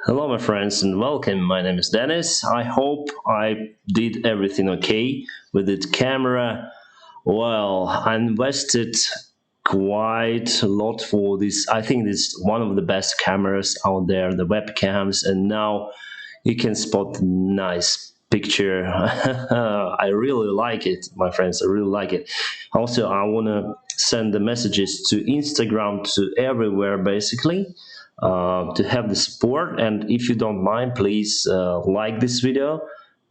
Hello, my friends, and welcome. My name is Dennis. I hope I did everything okay with the camera. Well, I invested quite a lot for this. I think this is one of the best cameras out there, the webcams, and now you can spot nice picture. I really like it, my friends. I really like it. Also, I want to send the messages to Instagram, to everywhere, basically, to have the support. And if you don't mind, please like this video,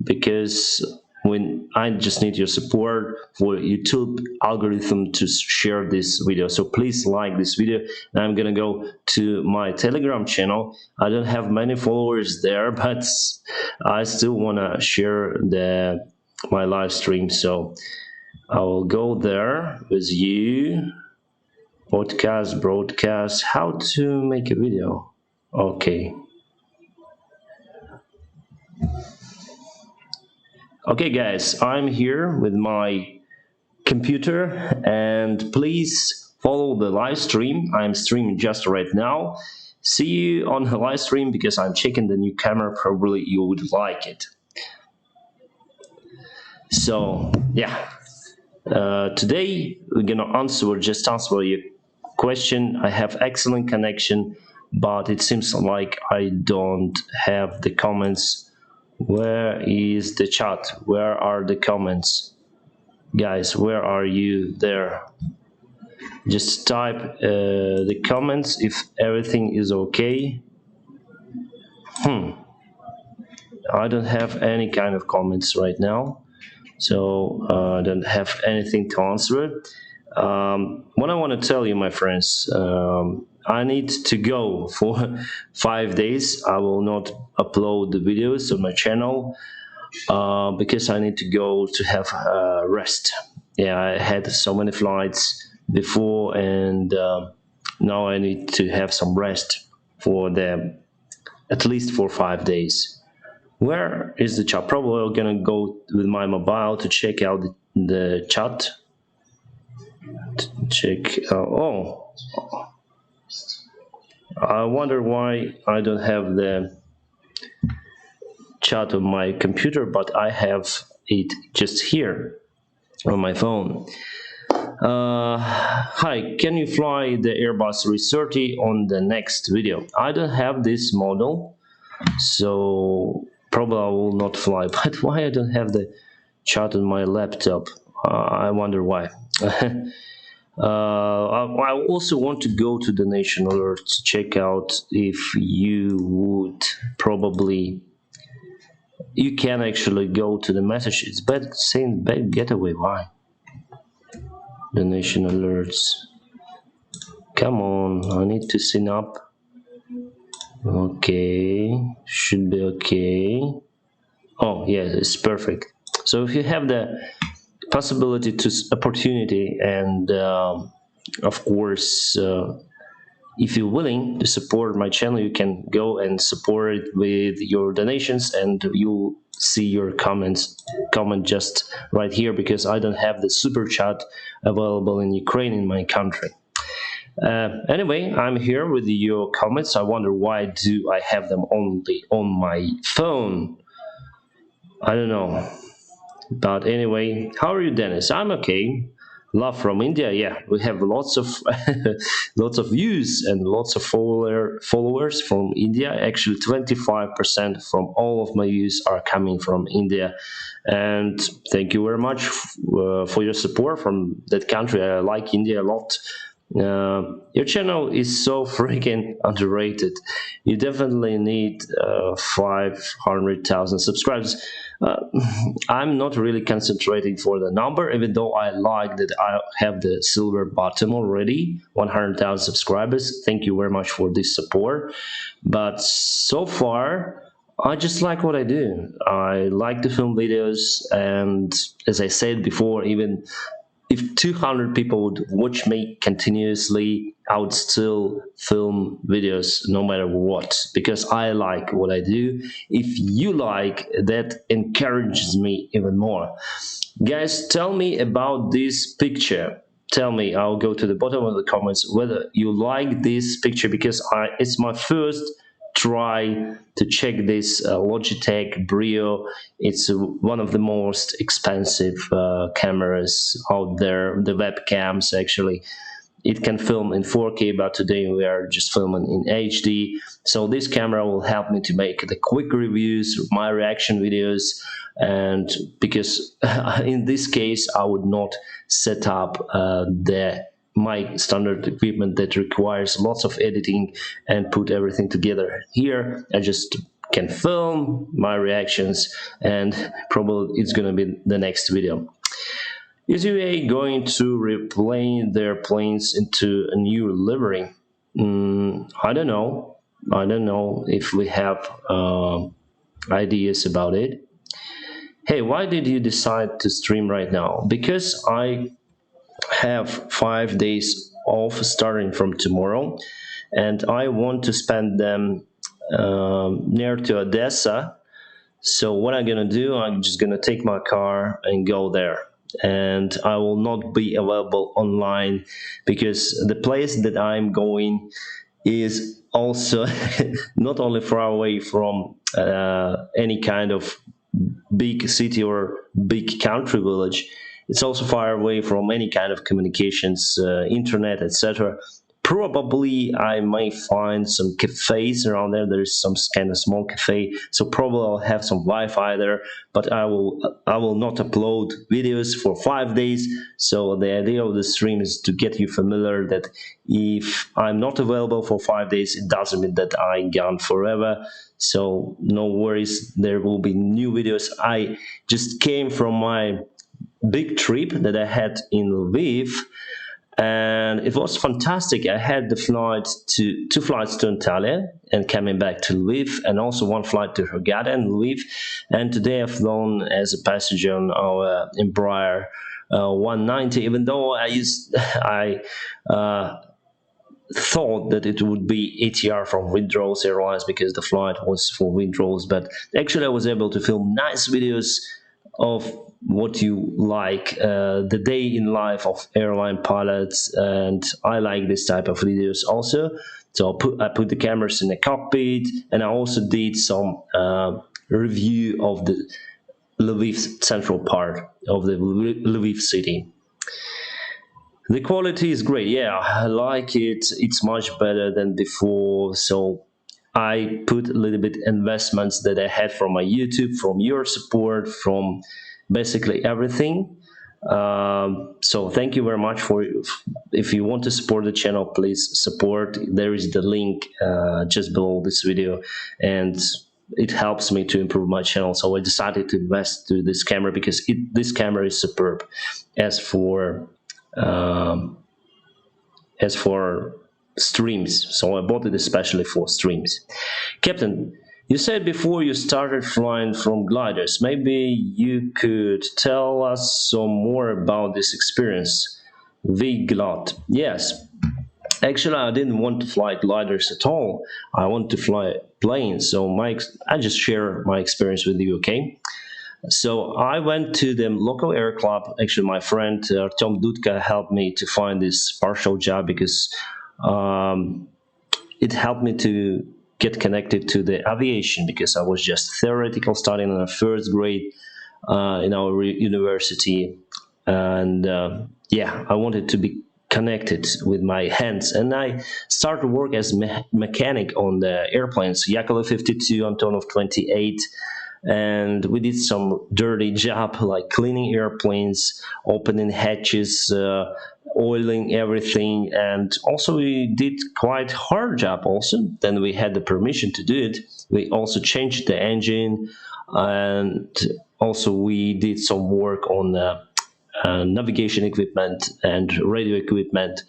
because when I just need your support for YouTube algorithm to share this video. So please like this video. And I'm gonna go to my Telegram channel. I don't have many followers there, but I still wanna share my live stream. So I will go there with you. Podcast, broadcast, how to make a video. Okay. Okay, guys, I'm here with my computer, and please follow the live stream. I'm streaming just right now. See you on the live stream because I'm checking the new camera. Probably you would like it. So, yeah. Today we're gonna answer your question. I have excellent connection, but it seems like I don't have the comments. Where is the chat? Where are the comments? Guys, where are you there? Just type the comments if everything is okay. I don't have any kind of comments right now, so I don't have anything to answer. What I want to tell you, my friends, I need to go for 5 days. I will not upload the videos on my channel because I need to go to have rest. Yeah, I had so many flights before, and now I need to have some rest for at least for 5 days. Where is the chat? Probably I'm gonna go with my mobile to check out the chat. Check. I wonder why I don't have the chat on my computer, but I have it just here on my phone. Hi, can you fly the Airbus 330 on the next video? I don't have this model, so probably I will not fly. But why I don't have the chat on my laptop? I wonder why. I also want to go to the nation alert to check out if you would probably. You can actually go to the message. It's bad saying bad getaway. Why? The nation alerts. Come on, I need to sign up. Okay, should be okay. Oh yeah, it's perfect. So if you have the possibility to opportunity, and of course if you're willing to support my channel, you can go and support it with your donations, and you'll see your comment just right here, because I don't have the super chat available in Ukraine, in my country. Anyway, I'm here with your comments. I wonder why do I have them only on my phone. I don't know. But anyway, how are you, Dennis? I'm okay. Love from India. Yeah, we have lots of lots of views and lots of followers from India. Actually, 25% from all of my views are coming from India. And thank you very much for your support from that country. I like India a lot. Your channel is so freaking underrated. You definitely need 500,000 subscribers. I'm not really concentrating for the number, even though I like that I have the silver button already, 100,000 subscribers. Thank you very much for this support. But so far, I just like what I do. I like to film videos, and as I said before, even if 200 people would watch me continuously, I would still film videos no matter what, because I like what I do. If you like, that encourages me even more. Guys, tell me about this picture. Tell me, I'll go to the bottom of the comments, whether you like this picture, because it's my first try to check this Logitech Brio. It's one of the most expensive cameras out there, the webcams actually. It can film in 4K, but today we are just filming in HD. So this camera will help me to make the quick reviews, my reaction videos, and because in this case I would not set up the my standard equipment that requires lots of editing and put everything together. Here I just can film my reactions, and probably it's gonna be the next video. Is UAE going to replane their planes into a new livery? I don't know. I don't know if we have ideas about it. Hey, why did you decide to stream right now? Because I have 5 days off starting from tomorrow, and I want to spend them near to Odessa. So what I'm gonna do, I'm just gonna take my car and go there, and I will not be available online because the place that I'm going is also not only far away from any kind of big city or big country village, it's also far away from any kind of communications, internet, etc. Probably I may find some cafes around there. There's some kind of small cafe, so probably I'll have some Wi-Fi there. But I will not upload videos for 5 days. So the idea of the stream is to get you familiar that if I'm not available for 5 days, it doesn't mean that I'm gone forever. So no worries, there will be new videos. I just came from my big trip that I had in Lviv, and it was fantastic. I had the flight to two flights to Antalya and coming back to Lviv, and also one flight to Hurghada and Lviv. And today I've flown as a passenger on our Embraer 190. Even though I thought that it would be ATR from Windrose Airlines because the flight was for Windrose, but actually I was able to film nice videos of what you like, the day in life of airline pilots, and I like this type of videos also. So I put the cameras in the cockpit, and I also did some review of the Lviv central part of the Lviv city. The quality is great. Yeah, I like it. It's much better than before. So I put a little bit investments that I had from my YouTube, from your support, from basically everything. So thank you very much for. If you want to support the channel, please support. There is the link just below this video, and it helps me to improve my channel. So I decided to invest to this camera because this camera is superb. Um, as for streams, so I bought it especially for streams. Captain, you said before you started flying from gliders. Maybe you could tell us some more about this experience. V-glot. Yes, actually I didn't want to fly gliders at all. I want to fly planes. So I just share my experience with you, okay? So I went to the local air club. Actually, my friend Tom Dudka helped me to find this partial job because it helped me to get connected to the aviation, because I was just theoretical studying in the first grade in our university, and yeah, I wanted to be connected with my hands, and I started work as mechanic on the airplanes, Yakolev 52, Antonov 28. And we did some dirty job like cleaning airplanes, opening hatches, oiling everything, and also we did quite hard job also. Then we had the permission to do it. We also changed the engine, and also we did some work on navigation equipment and radio equipment.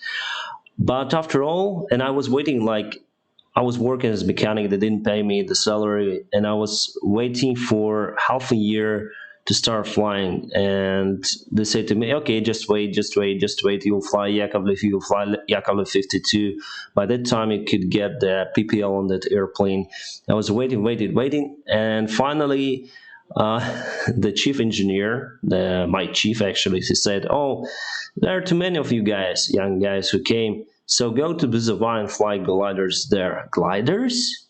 But after all, and I was waiting, like I was working as a mechanic. They didn't pay me the salary, and I was waiting for half a year to start flying. And they said to me, okay, just wait, you'll fly Yakovlev, you'll fly Yakovlev 52. By that time you could get the PPL on that airplane. I was waiting, and finally the chief engineer, my chief actually, he said, oh, there are too many of you guys, young guys who came, so go to Buzova and fly gliders there. Gliders?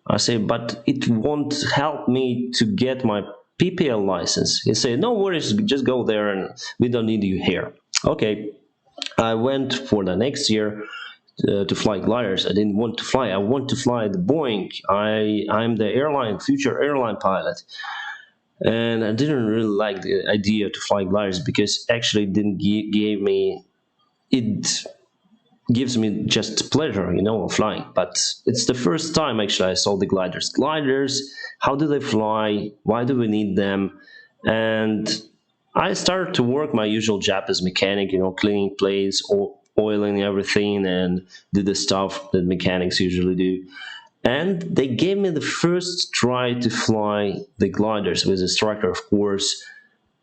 I say, but it won't help me to get my PPL license. He said, no worries, just go there and we don't need you here. Okay, I went for the next year to fly gliders. I didn't want to fly. I want to fly the Boeing. I'm the future airline pilot, and I didn't really like the idea to fly gliders because actually it didn't give me it gives me just pleasure, of flying. But it's the first time actually I saw the gliders. Gliders, how do they fly? Why do we need them? And I started to work my usual job as mechanic, cleaning plates, oiling everything, and do the stuff that mechanics usually do. And they gave me the first try to fly the gliders with instructor, of course.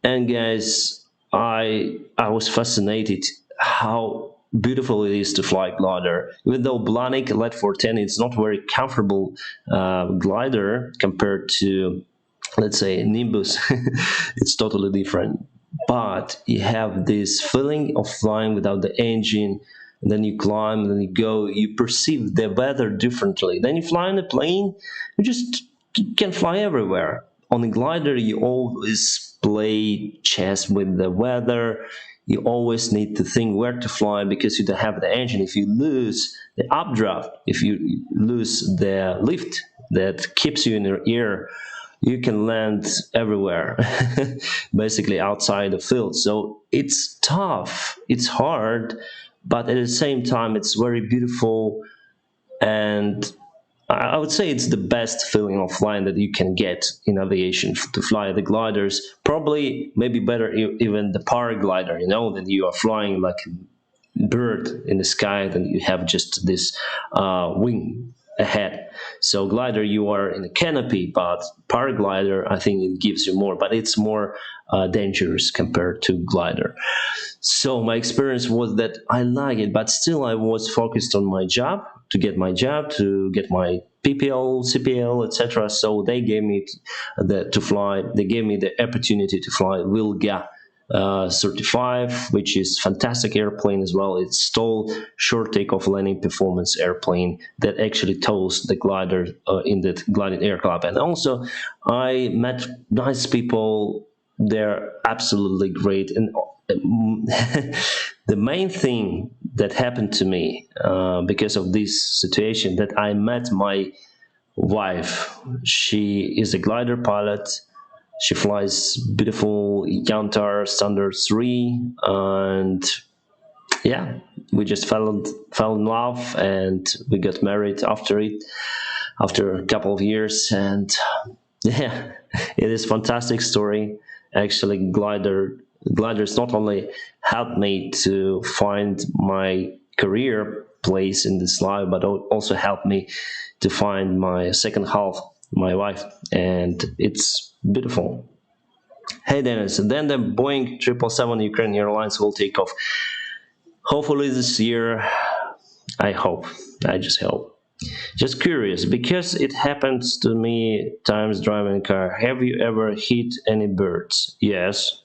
And guys, I was fascinated how beautiful it is to fly glider. Even though Blanik Let 410 is not very comfortable glider compared to, let's say, Nimbus, it's totally different. But you have this feeling of flying without the engine. And then you climb, and then you go. You perceive the weather differently. Then you fly in a plane. You just can fly everywhere. On a glider, you always play chess with the weather. You always need to think where to fly because you don't have the engine. If you lose the updraft, if you lose the lift that keeps you in your air, you can land everywhere, basically outside the field. So it's tough, it's hard, but at the same time, it's very beautiful. And I would say it's the best feeling of flying that you can get in aviation, to fly the gliders. Probably, maybe better even the paraglider, that you are flying like a bird in the sky, then you have just this wing ahead. So glider, you are in a canopy, but paraglider, I think it gives you more, but it's more dangerous compared to glider. So my experience was that I like it, but still I was focused on my job, to get my PPL, CPL, etc. So they gave me they gave me the opportunity to fly Wilga 35, which is fantastic airplane as well. It's STOL, short takeoff landing performance airplane that actually tows the glider in the gliding air club. And also I met nice people. They're absolutely great. And the main thing that happened to me because of this situation, that I met my wife. She is a glider pilot. She flies beautiful Yantar Standard 3, and yeah, we just fell in love, and we got married after a couple of years. And yeah, it is a fantastic story. Actually, gliders not only helped me to find my career place in this life, but also helped me to find my second half, my wife, and it's beautiful. Hey Dennis, and then the Boeing 777 Ukraine Airlines will take off. Hopefully this year. I hope. I just hope. Just curious, because it happens to me times driving a car. Have you ever hit any birds? Yes.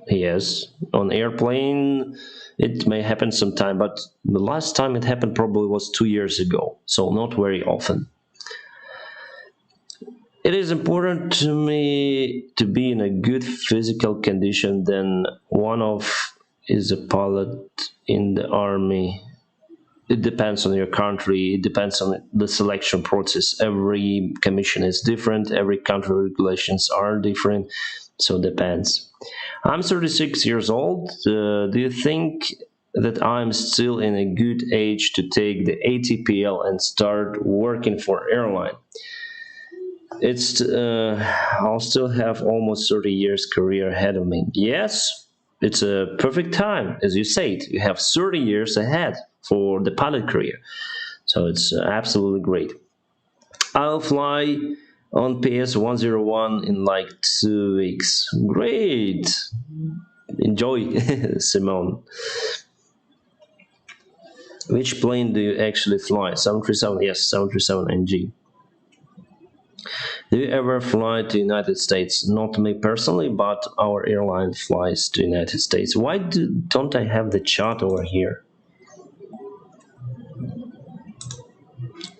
Yes. On airplane, it may happen sometime, but the last time it happened probably was 2 years ago, so not very often. It is important to me to be in a good physical condition. Then one of is a pilot in the army. It depends on your country. It depends on the selection process. Every commission is different. Every country regulations are different. So it depends. I'm 36 years old. Do you think that I'm still in a good age to take the ATPL and start working for airline? I'll still have almost 30 years career ahead of me. Yes, it's a perfect time. As you said, you have 30 years ahead for the pilot career. So it's absolutely great. I'll fly on PS 101 in like 2 weeks. Great. Enjoy, Simone. Which plane do you actually fly? 737, yes, 737 NG. Do you ever fly to United States? Not me personally, but our airline flies to United States. Why don't I have the chart over here?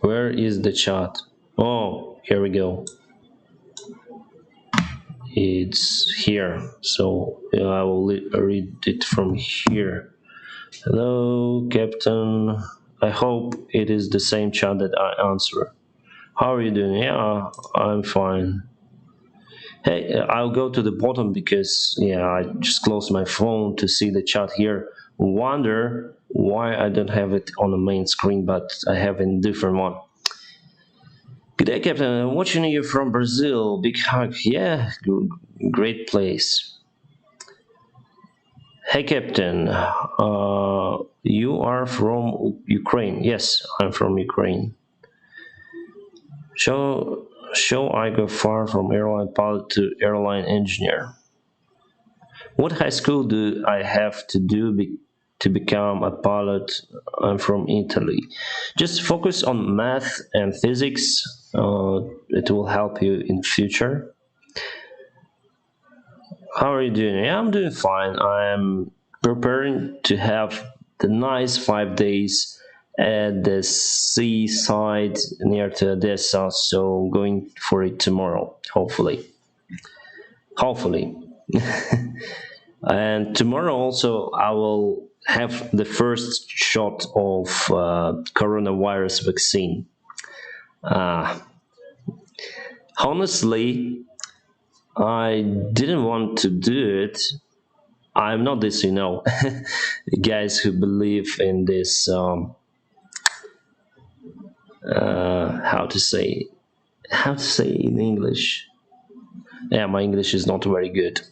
Where is the chart? Oh, here we go. It's here. So I will read it from here. Hello, Captain. I hope it is the same chat that I answer. How are you doing? Yeah, I'm fine. Hey, I'll go to the bottom because yeah, I just closed my phone to see the chat here. Wonder why I don't have it on the main screen, but I have a different one. Good day, Captain. I'm watching you from Brazil. Big hug. Yeah, great place. Hey, Captain. You are from Ukraine? Yes, I'm from Ukraine. Shall I go far from airline pilot to airline engineer? What high school do I have to do to become a pilot? I'm from Italy. Just focus on math and physics. It will help you in future. How are you doing? Yeah, I'm doing fine. I'm preparing to have the nice 5 days at the seaside near to Odessa. So going for it tomorrow, hopefully. Hopefully. And tomorrow also I will have the first shot of coronavirus vaccine. Uh, Honestly, I didn't want to do it. I'm not this, guys who believe in this. How to say? How to say in English? Yeah, my English is not very good.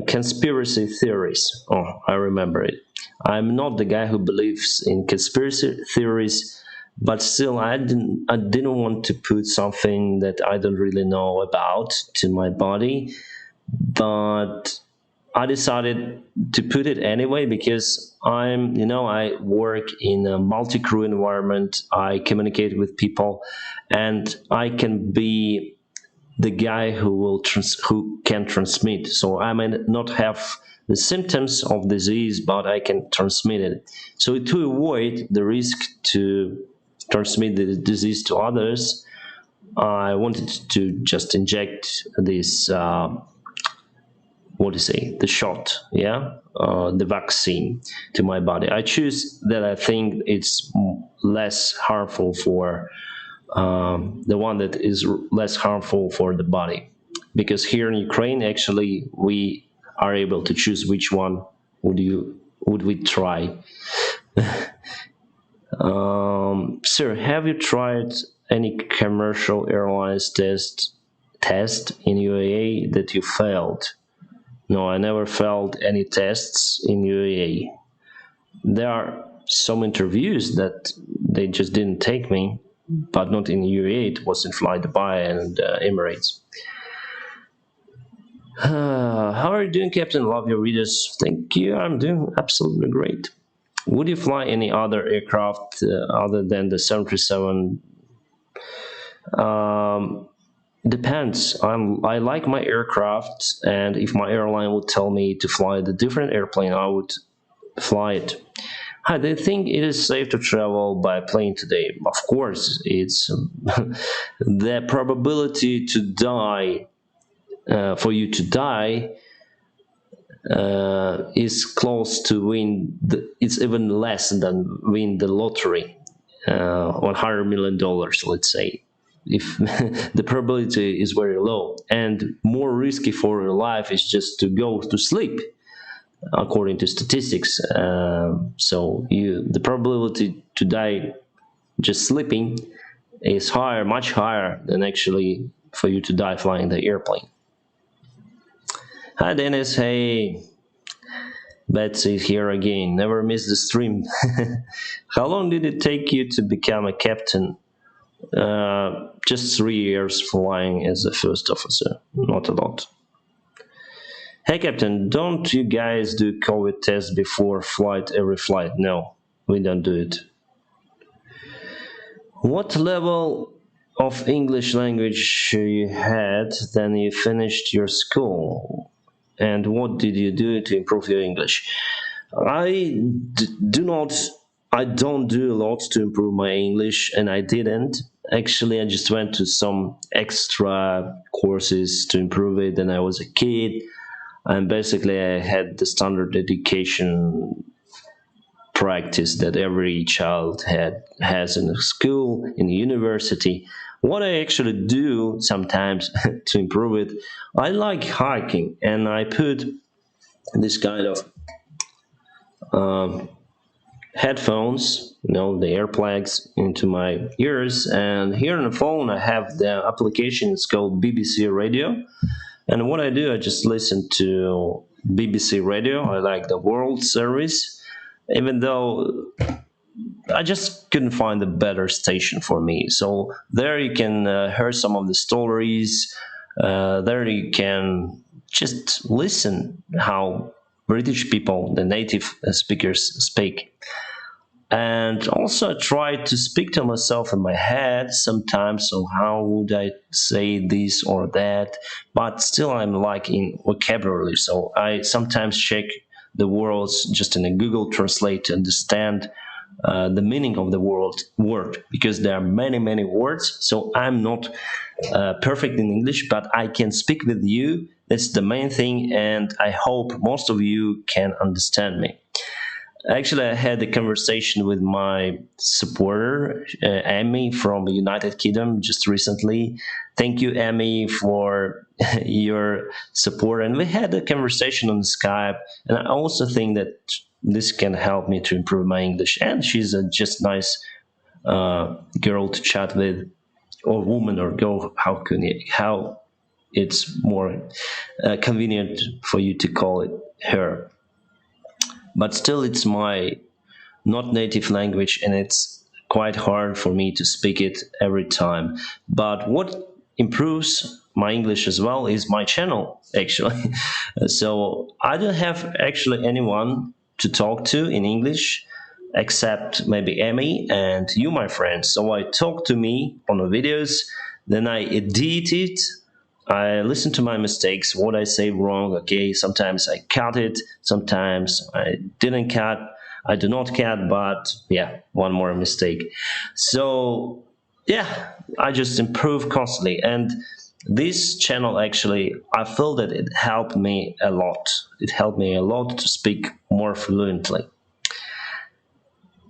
Conspiracy theories. Oh, I remember it. I'm not the guy who believes in conspiracy theories, but still, I didn't want to put something that I don't really know about to my body. But I decided to put it anyway because I work in a multi-crew environment. I communicate with people, and I can be the guy who can transmit. So I might not have the symptoms of disease, but I can transmit it. So to avoid the risk to transmit the disease to others, I wanted to just inject this. What do you say? The shot, yeah, the vaccine to my body. I choose that. I think it's less harmful for the one that is less harmful for the body, because here in Ukraine actually we are able to choose which one would we try. Sir, have you tried any commercial airlines test in UAE that you failed? No, I never failed any tests in UAE. There are some interviews that they just didn't take me, but not in UAE. It was in Fly Dubai and Emirates. How are you doing, Captain? Love your videos. Thank you. I'm doing absolutely great. Would you fly any other aircraft other than the 737? Um, Depends. I like my aircraft, and if my airline would tell me to fly the different airplane, I would fly it. Hi, do you think it is safe to travel by plane today? Of course, it's the probability to die for you to die is close to win. It's even less than win the lottery, $100 million, let's say. If the probability is very low, and more risky for your life is just to go to sleep according to statistics. So the probability to die just sleeping is higher, much higher than actually for you to die flying the airplane. Hi Dennis, hey, Betsy here again. Never miss the stream. How long did it take you to become a captain? Just 3 years flying as a first officer, not a lot. Hey Captain, don't you guys do COVID tests before flight, every flight? No, we don't do it. What level of English language you had then you finished your school? And what did you do to improve your English? I d- do not, I don't do a lot to improve my English, and I didn't. Actually, I just went to some extra courses to improve it. And I was a kid, and basically I had the standard education practice that every child has in a school, in a university. What I actually do sometimes to improve it, I like hiking, and I put this kind of headphones, the earplugs into my ears. And here on the phone, I have the application. It's called BBC Radio. And what I do, I just listen to BBC Radio. I like the World Service, even though I just couldn't find a better station for me. So there you can hear some of the stories. There you can just listen how British people, the native speakers, speak. And also try to speak to myself in my head sometimes. So how would I say this or that? But still, I'm like in vocabulary. So I sometimes check the words just in a Google Translate to understand the meaning of the word, because there are many words. So I'm not perfect in English, but I can speak with you. That's the main thing, and I hope most of you can understand me. Actually, I had a conversation with my supporter, Amy from the United Kingdom, just recently. Thank you, Amy, for your support. And we had a conversation on Skype. And I also think that this can help me to improve my English. And she's a just nice girl to chat with, or woman or girl. How it's more convenient for you to call it her. But still, it's my not native language, and it's quite hard for me to speak it every time. But what improves my English as well is my channel, actually. So I don't have actually anyone to talk to in English except maybe Emmy and you, my friend. So I talk to me on the videos, then I edit it. I listen to my mistakes, what I say wrong. Okay, sometimes I cut it, sometimes I didn't cut, I do not cut, but yeah, one more mistake. So yeah, I just improve constantly. And this channel, actually, I feel that it helped me a lot. It helped me a lot to speak more fluently.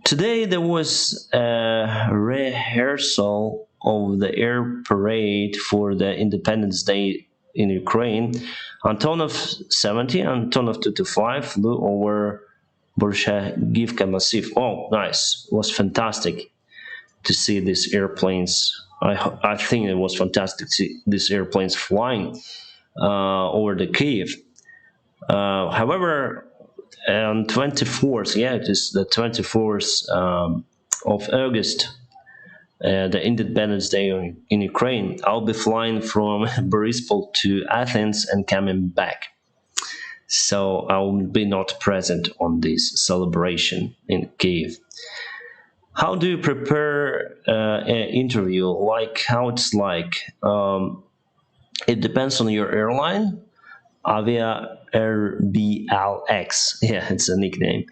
Today there was a rehearsal of the air parade for the Independence Day in Ukraine. Antonov 70, Antonov 225 flew over Borshagivka Massif. Oh, nice. It was fantastic to see these airplanes. I think it was fantastic to see these airplanes flying over the Kiev. However, on 24th, yeah, it is the 24th of August, the Independence Day in Ukraine, I'll be flying from Borispol to Athens and coming back. So I will be not present on this celebration in Kiev. How do you prepare an interview? Like how it's like? It depends on your airline. Avia RBLX. Yeah, it's a nickname.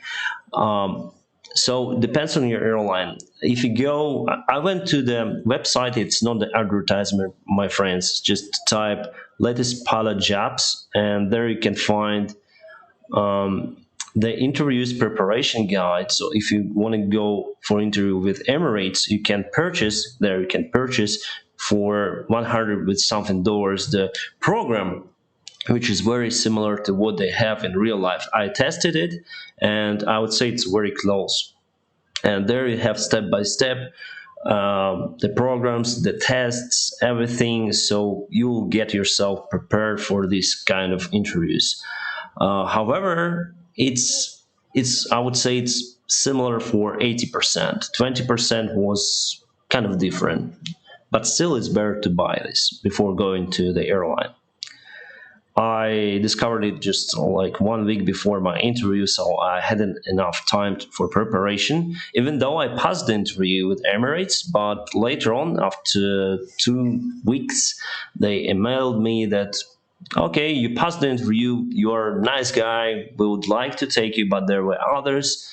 So depends on your airline. If you go, I went to the website. It's not the advertisement, my friends. Just type latest pilot jobs, and there you can find the interviews preparation guide. So if you want to go for interview with Emirates, you can purchase there. You can purchase for 100 with something dollars the program, which is very similar to what they have in real life. I tested it, and I would say it's very close. And there you have step by step the programs, the tests, everything. So you will get yourself prepared for these kind of interviews. However, it's I would say it's similar for 80%. 20% was kind of different, but still, it's better to buy this before going to the airline. I discovered it just like 1 week before my interview, so I hadn't enough time for preparation. Even though I passed the interview with Emirates, but later on, after 2 weeks, they emailed me that, okay, you passed the interview, you're a nice guy, we would like to take you, but there were others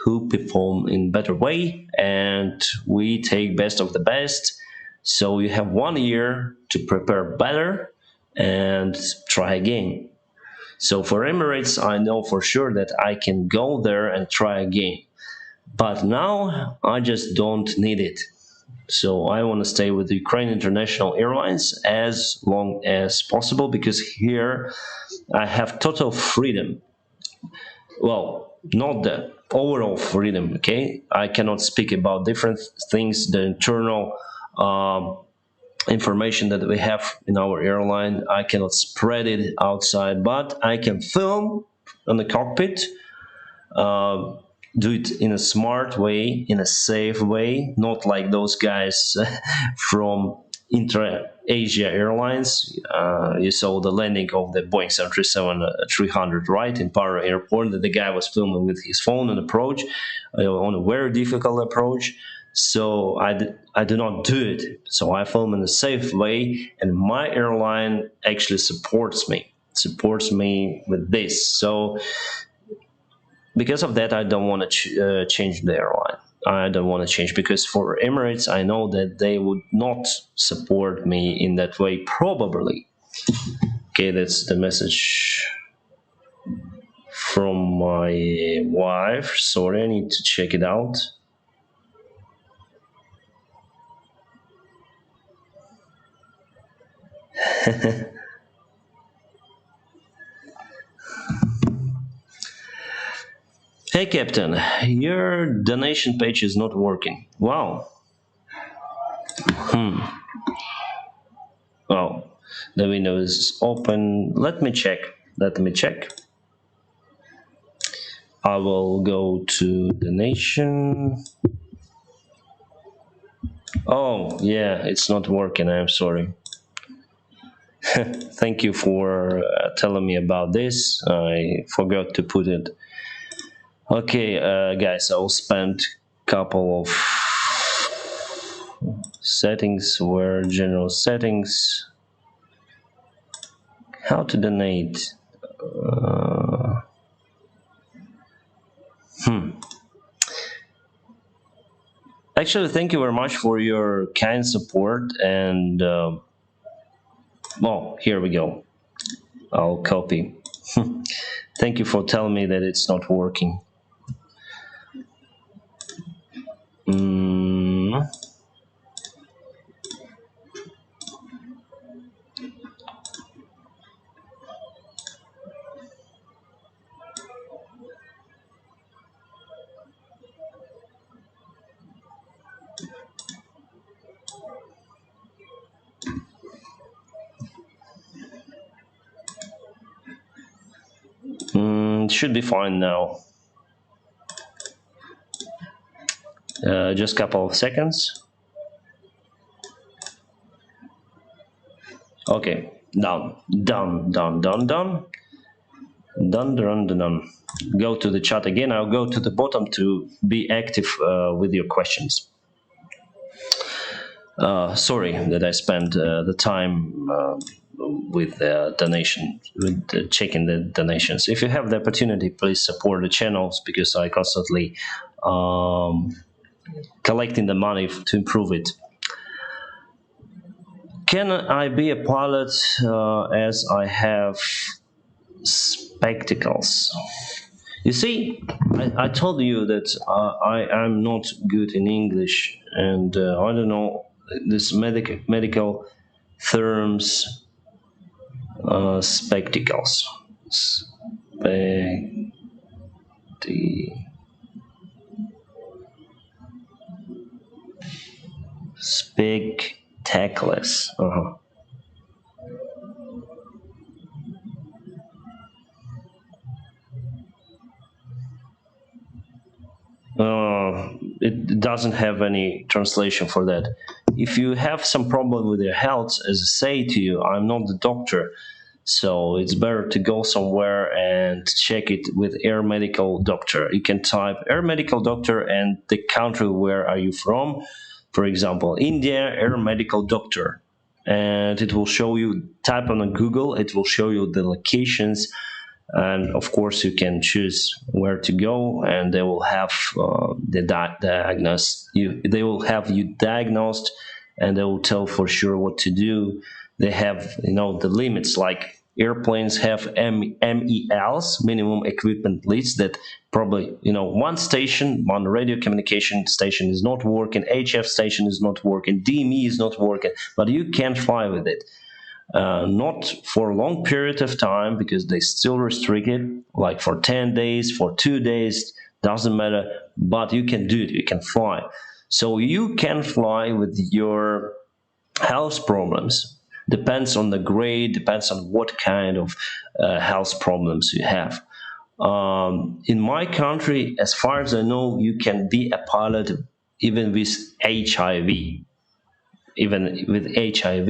who perform in better way, and we take best of the best. So you have 1 year to prepare better and try again. So for Emirates, I know for sure that I can go there and try again. But now I just don't need it. So I want to stay with Ukraine International Airlines as long as possible because here I have total freedom. Well, not the overall freedom, okay? I cannot speak about different things, the internal information that we have in our airline. I cannot spread it outside, but I can film on the cockpit, uh, do it in a smart way, in a safe way, not like those guys from Intra-Asia Airlines. You saw the landing of the Boeing 737-300, right, in Paro Airport. That the guy was filming with his phone and approach on a very difficult approach. So I do not do it. So I film in a safe way, and my airline actually supports me with this. So because of that, I don't want to change the airline. I don't want to change because for Emirates, I know that they would not support me in that way, probably. Okay, that's the message from my wife. Sorry, I need to check it out. Hey, Captain, your donation page is not working. Wow. Oh, the window is open. Let me check. Let me check. I will go to the nation. Oh, yeah, it's not working. I'm sorry. Thank you for telling me about this. I forgot to put it. Okay, guys, I'll spend couple of settings where general settings. How to donate? Actually, thank you very much for your kind support. And well, here we go. I'll copy. Thank you for telling me that it's not working. It should be fine now. Just a couple of seconds. Okay, done. Done. Go to the chat again. I'll go to the bottom to be active with your questions. Sorry that I spent the time with the donation, with checking the donations. If you have the opportunity, please support the channels because I constantly collecting the money to improve it. Can I be a pilot as I have spectacles? You see, I told you that I'm not good in English, and I don't know this medical terms. Spectacles. Spectacles. It doesn't have any translation for that. If you have some problem with your health, as I say to you, I'm not the doctor, so it's better to go somewhere and check it with air medical doctor. You can type air medical doctor and the country where are you from. For example, India air medical doctor, and it will show you. Type on a Google, it will show you the locations, and of course you can choose where to go, and they will have they will have you diagnosed and they will tell for sure what to do. They have, the limits, like airplanes have MELs, minimum equipment list, that probably, one radio communication station is not working, HF station is not working, DME is not working, but you can fly with it. Not for a long period of time, because they still restrict it, like for 10 days, for 2 days, doesn't matter, but you can do it, you can fly. So you can fly with your health problems. Depends on the grade, depends on what kind of health problems you have. In my country, as far as I know, you can be a pilot even with HIV. Even with HIV,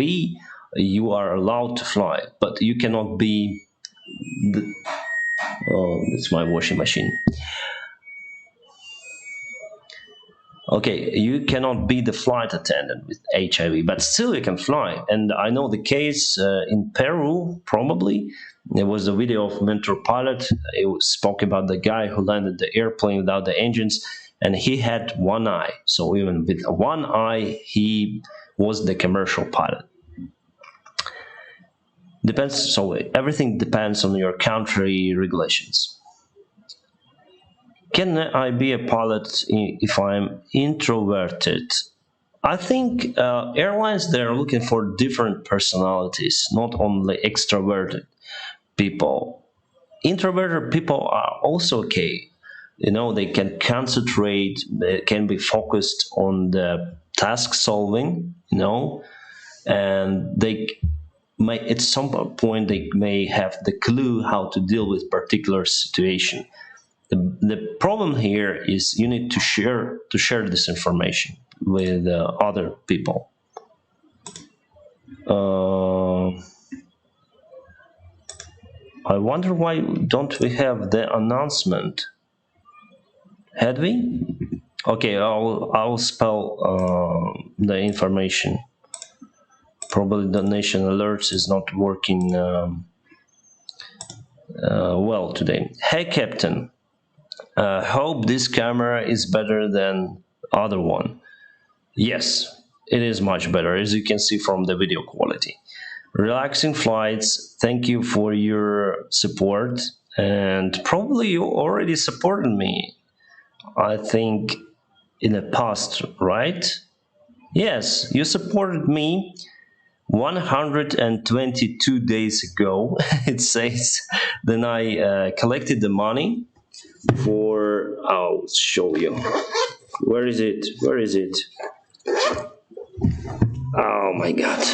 you are allowed to fly, but you cannot be the, oh, it's my washing machine. Okay, you cannot be the flight attendant with HIV, but still you can fly. And I know the case in Peru, probably. There was a video of mentor pilot. It spoke about the guy who landed the airplane without the engines, and he had one eye. So even with one eye, he was the commercial pilot. Depends. So everything depends on your country regulations. Can I be a pilot if I'm introverted? I think airlines, they're looking for different personalities, not only extroverted people. Introverted people are also okay. They can concentrate, they can be focused on the task solving, and they may, at some point, they may have the clue how to deal with particular situation. The problem here is you need to share this information with other people. I wonder why don't we have the announcement? Had we? Okay, I'll spell the information. Probably the nation alerts is not working well today. Hey, Captain. Hope this camera is better than other one. Yes, it is much better, as you can see from the video quality. Relaxing flights, thank you for your support, and probably you already supported me, I think, in the past, right? Yes, you supported me 122 days ago, it says. Then I collected the money for, I'll show you. Where is it? Oh my god.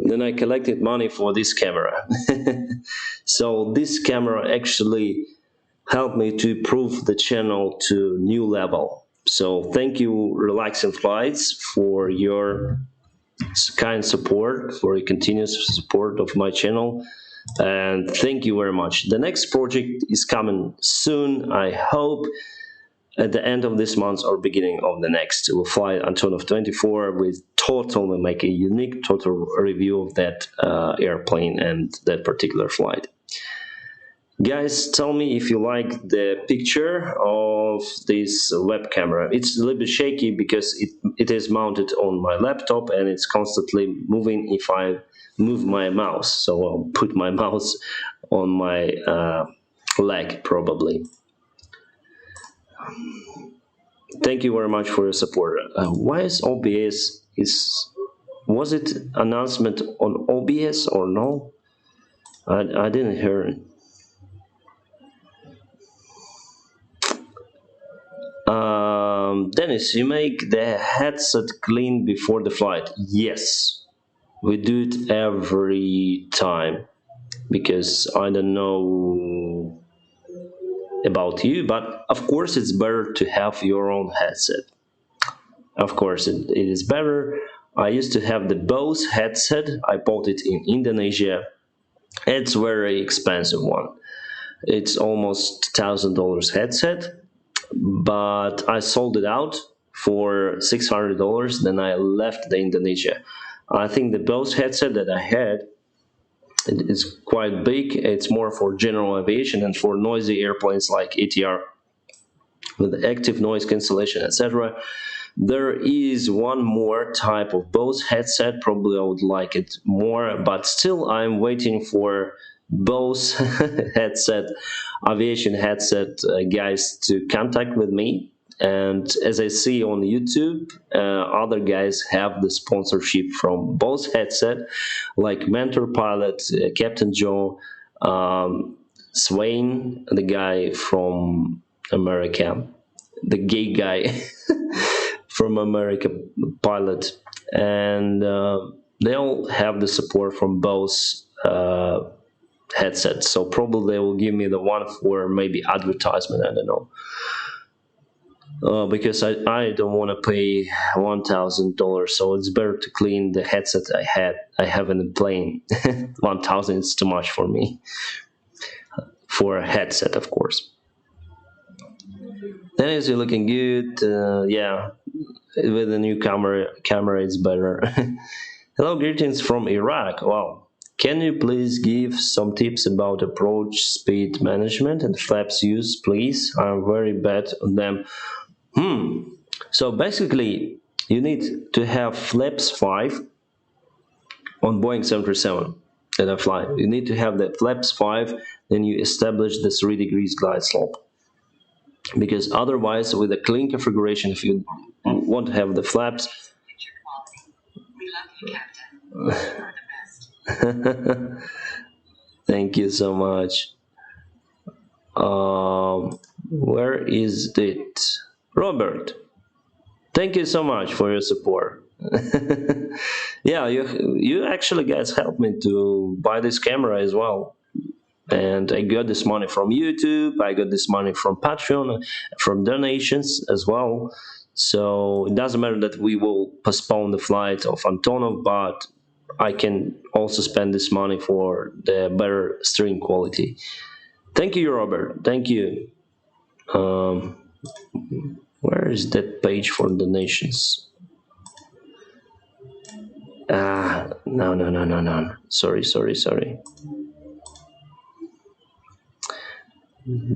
Then I collected money for this camera. So this camera actually helped me to improve the channel to new level. So thank you, Relaxing Flights, for your kind support, for your continuous support of my channel. And thank you very much. The next project is coming soon, I hope at the end of this month or beginning of the next. We'll fly Antonov 24 with we'll make a unique total review of that airplane and that particular flight. Guys, tell me if you like the picture of this web camera. It's a little bit shaky because it is mounted on my laptop and it's constantly moving if I move my mouse. So I'll put my mouse on my leg probably. Thank you very much for your support. Why is OBS? Was it announcement on OBS or no? I didn't hear it. Dennis, you make the headset clean before the flight. Yes, we do it every time because I don't know about you, but of course it's better to have your own headset. Of course it is better. I used to have the Bose headset. I bought it in Indonesia. It's very expensive one. It's almost $1,000 headset, but I sold it out for $600. Then I left the Indonesia. I think the Bose headset that I had, it is quite big. It's more for general aviation and for noisy airplanes like ATR with active noise cancellation, etc. There is one more type of Bose headset. Probably I would like it more, but still I'm waiting for Bose headset, aviation headset guys to contact with me. And as I see on YouTube, other guys have the sponsorship from Bose headset, like Mentor Pilot, Captain Joe, Swain, the guy from America, the gay guy from America, Pilot, and they all have the support from Bose headsets. So probably they will give me the one for maybe advertisement. I don't know. Because I don't want to pay $1,000, so it's better to clean the headset I have in the plane. 1,000 is too much for me, for a headset, of course. Dennis, you're looking good. Yeah, with the new camera it's better. Hello, greetings from Iraq. Wow. Can you please give some tips about approach speed management and flaps use, please? I'm very bad on them. So basically, you need to have flaps 5 on Boeing 737 that I fly. You need to have the flaps 5, then you establish the 3 degrees glide slope. Because otherwise, with a clean configuration, if you want to have the flaps, thank you so much. Where is it? Robert, thank you so much for your support. Yeah, you actually guys helped me to buy this camera as well. And I got this money from YouTube, I got this money from Patreon, from donations as well. So it doesn't matter that we will postpone the flight of Antonov, but I can also spend this money for the better stream quality. Thank you, Robert. Thank you. Where is that page for donations? No. Sorry.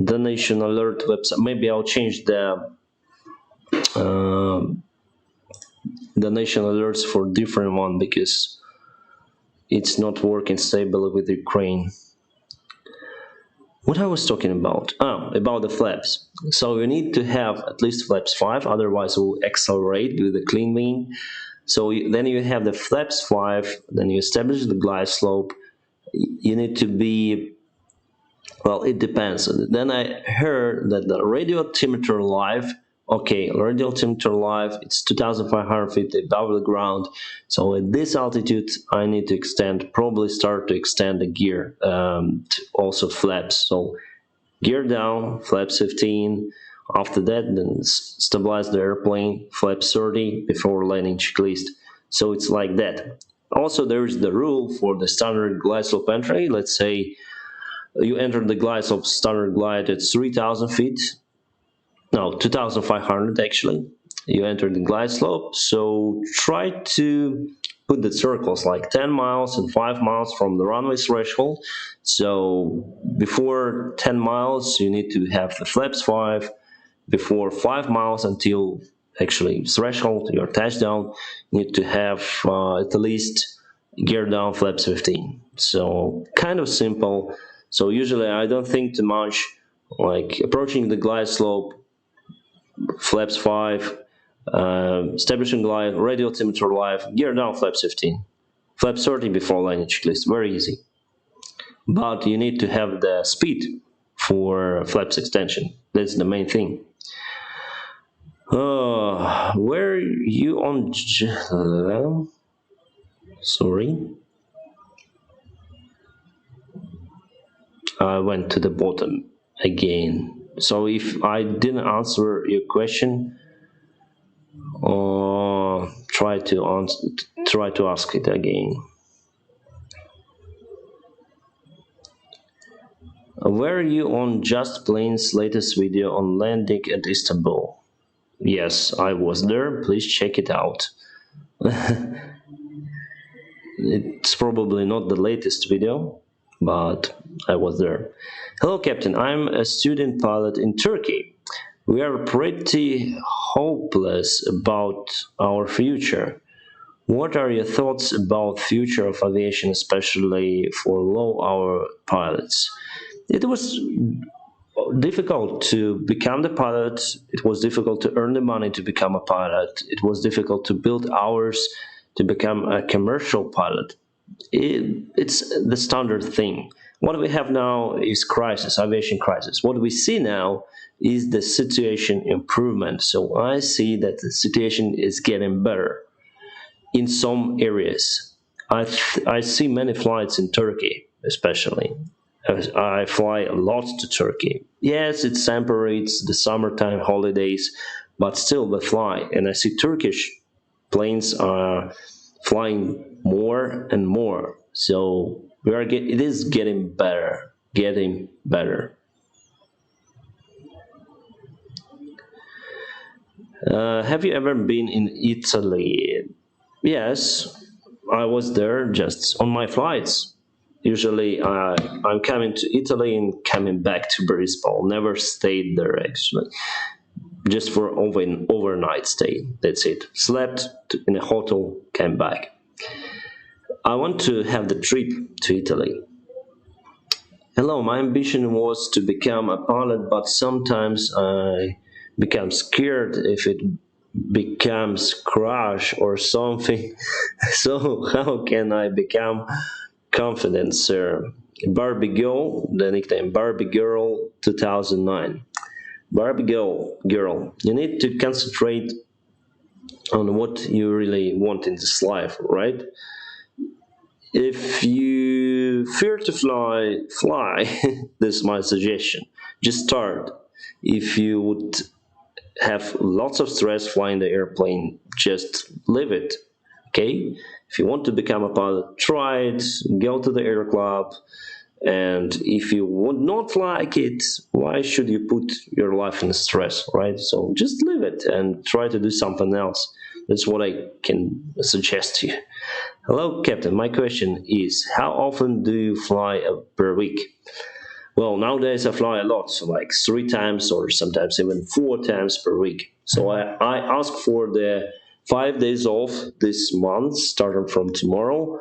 Donation alert website. Maybe I'll change the donation alerts for different one because it's not working stable with Ukraine. What I was talking about? About the flaps. So you need to have at least flaps 5, otherwise it will accelerate with the clean wing. So then you have the flaps 5, then you establish the glide slope. You need to be, well, it depends. Then I heard that the radio altimeter live, radio altimeter live, it's 2,500 feet above the ground. So at this altitude, I need to probably start to extend the gear, also flaps. So gear down, flaps 15. After that, then stabilize the airplane, flaps 30 before landing checklist. So it's like that. Also, there is the rule for the standard glide slope entry. Let's say you enter the glide slope standard glide at 3,000 feet. No, 2,500 actually. You enter the glide slope. So try to put the circles like 10 miles and 5 miles from the runway threshold. So before 10 miles, you need to have the flaps 5. Before 5 miles until actually threshold, your touchdown, you need to have at least gear down flaps 15. So kind of simple. So usually I don't think too much, like approaching the glide slope, flaps 5, establishing glide, radio altimeter live, gear down flaps 15, flaps 30 before landing checklist. Very easy. But you need to have the speed for flaps extension. That's the main thing. Were you on? Sorry, I went to the bottom again. So if I didn't answer your question, try to ask it again. Were you on Just Plane's latest video on landing at Istanbul? Yes, I was there. Please check it out. It's probably not the latest video, but I was there. Hello, Captain. I'm a student pilot in Turkey. We are pretty hopeless about our future. What are your thoughts about future of aviation, especially for low-hour pilots? It was difficult to become the pilot. It was difficult to earn the money to become a pilot. It was difficult to build hours to become a commercial pilot. It's the standard thing. What we have now is crisis, aviation crisis. What we see now is the situation improvement. So I see that the situation is getting better in some areas. I see many flights in Turkey, especially. I fly a lot to Turkey. Yes, it's temporary, it's the summertime holidays, but still we fly. And I see Turkish planes are flying more and more. So it is getting better, getting better. Have you ever been in Italy? Yes, I was there just on my flights. Usually, I'm coming to Italy and coming back to Brisbane. Never stayed there actually, just for overnight stay. That's it. Slept in a hotel, came back. I want to have the trip to Italy. Hello, my ambition was to become a pilot, but sometimes I become scared if it becomes crash or something. So how can I become confident, sir? Barbie Girl, the nickname Barbie Girl 2009. Barbie girl, you need to concentrate on what you really want in this life, right? If you fear to fly, fly. This is my suggestion. Just start. If you would have lots of stress flying the airplane, just leave it. Okay? If you want to become a pilot, try it, go to the air club, and if you would not like it, why should you put your life in stress, right? So just leave it and try to do something else. That's what I can suggest to you. Hello, Captain. My question is, how often do you fly per week? Well, nowadays I fly a lot, so like 3 times or sometimes even 4 times per week. So I ask for the 5 days off this month, starting from tomorrow.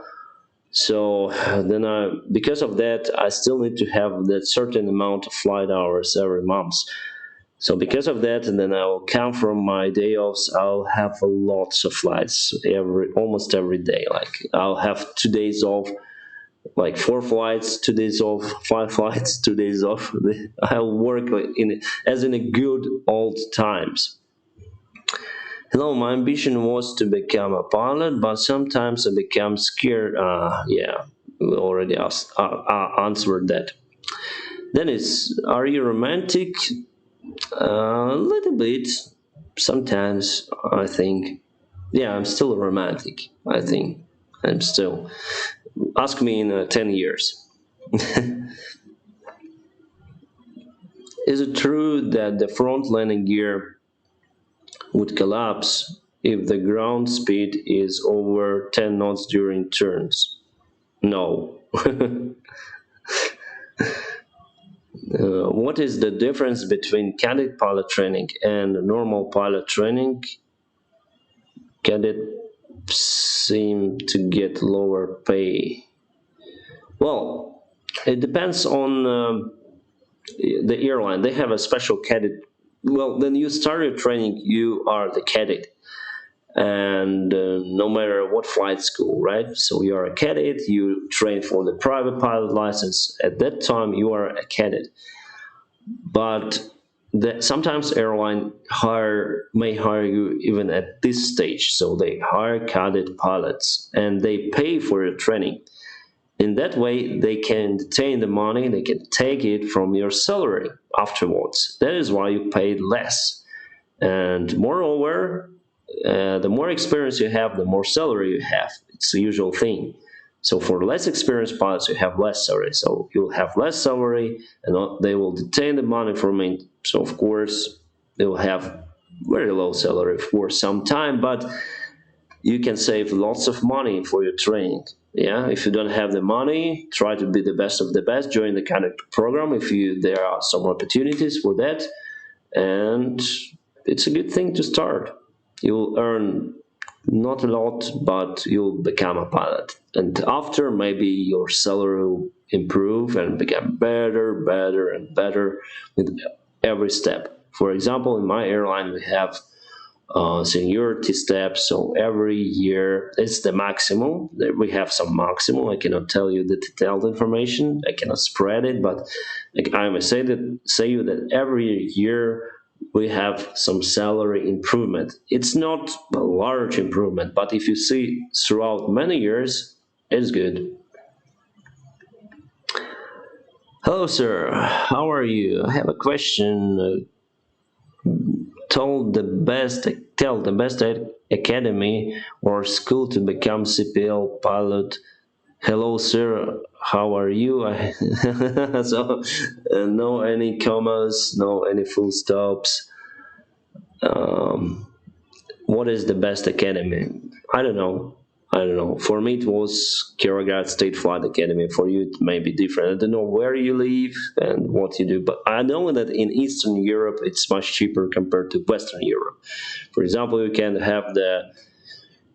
So then because of that, I still need to have that certain amount of flight hours every month. So because of that, and then I'll come from my day offs. I'll have lots of flights almost every day. Like I'll have 2 days off, like 4 flights, 2 days off, 5 flights, 2 days off. I'll work as in a good old times. Hello, my ambition was to become a pilot, but sometimes I become scared. Yeah, we already answered that. Dennis, are you romantic? A little bit. Sometimes I think. Yeah, I'm still romantic. I think I'm still. Ask me in 10 years. Is it true that the front landing gear would collapse if the ground speed is over 10 knots during turns? No. What is the difference between cadet pilot training and normal pilot training? Cadet seem to get lower pay. Well, it depends on the airline. They have a special cadet. Well, then you start your training, you are the cadet, and no matter what flight school, right? So you are a cadet. You train for the private pilot license. At that time, you are a cadet. But sometimes airline may hire you even at this stage. So they hire cadet pilots and they pay for your training. In that way, they can detain the money, they can take it from your salary afterwards. That is why you paid less. And moreover, the more experience you have, the more salary you have. It's the usual thing. So for less experienced pilots, you have less salary. So you'll have less salary, and they will detain the money from it. So of course, they will have very low salary for some time, but you can save lots of money for your training. Yeah, if you don't have the money, try to be the best of the best. Join the kind of program if there are some opportunities for that, and it's a good thing to start. You'll earn not a lot, but you'll become a pilot. And after, maybe your salary will improve and become better, better, and better with every step. For example, in my airline, we have seniority steps. So every year, it's the maximum. We have some maximum. I cannot tell you the detailed information. I cannot spread it, but I may say you that every year we have some salary improvement. It's not a large improvement, but if you see throughout many years, it's good. Hello, sir. How are you? I have a question. Tell the best academy or school to become CPL pilot. Hello, sir. How are you? So, no any commas, no any full stops. What is the best academy? I don't know. I don't know. For me, it was Kirogat State Flight Academy. For you, it may be different. I don't know where you live and what you do, but I know that in Eastern Europe, it's much cheaper compared to Western Europe. For example, you can have the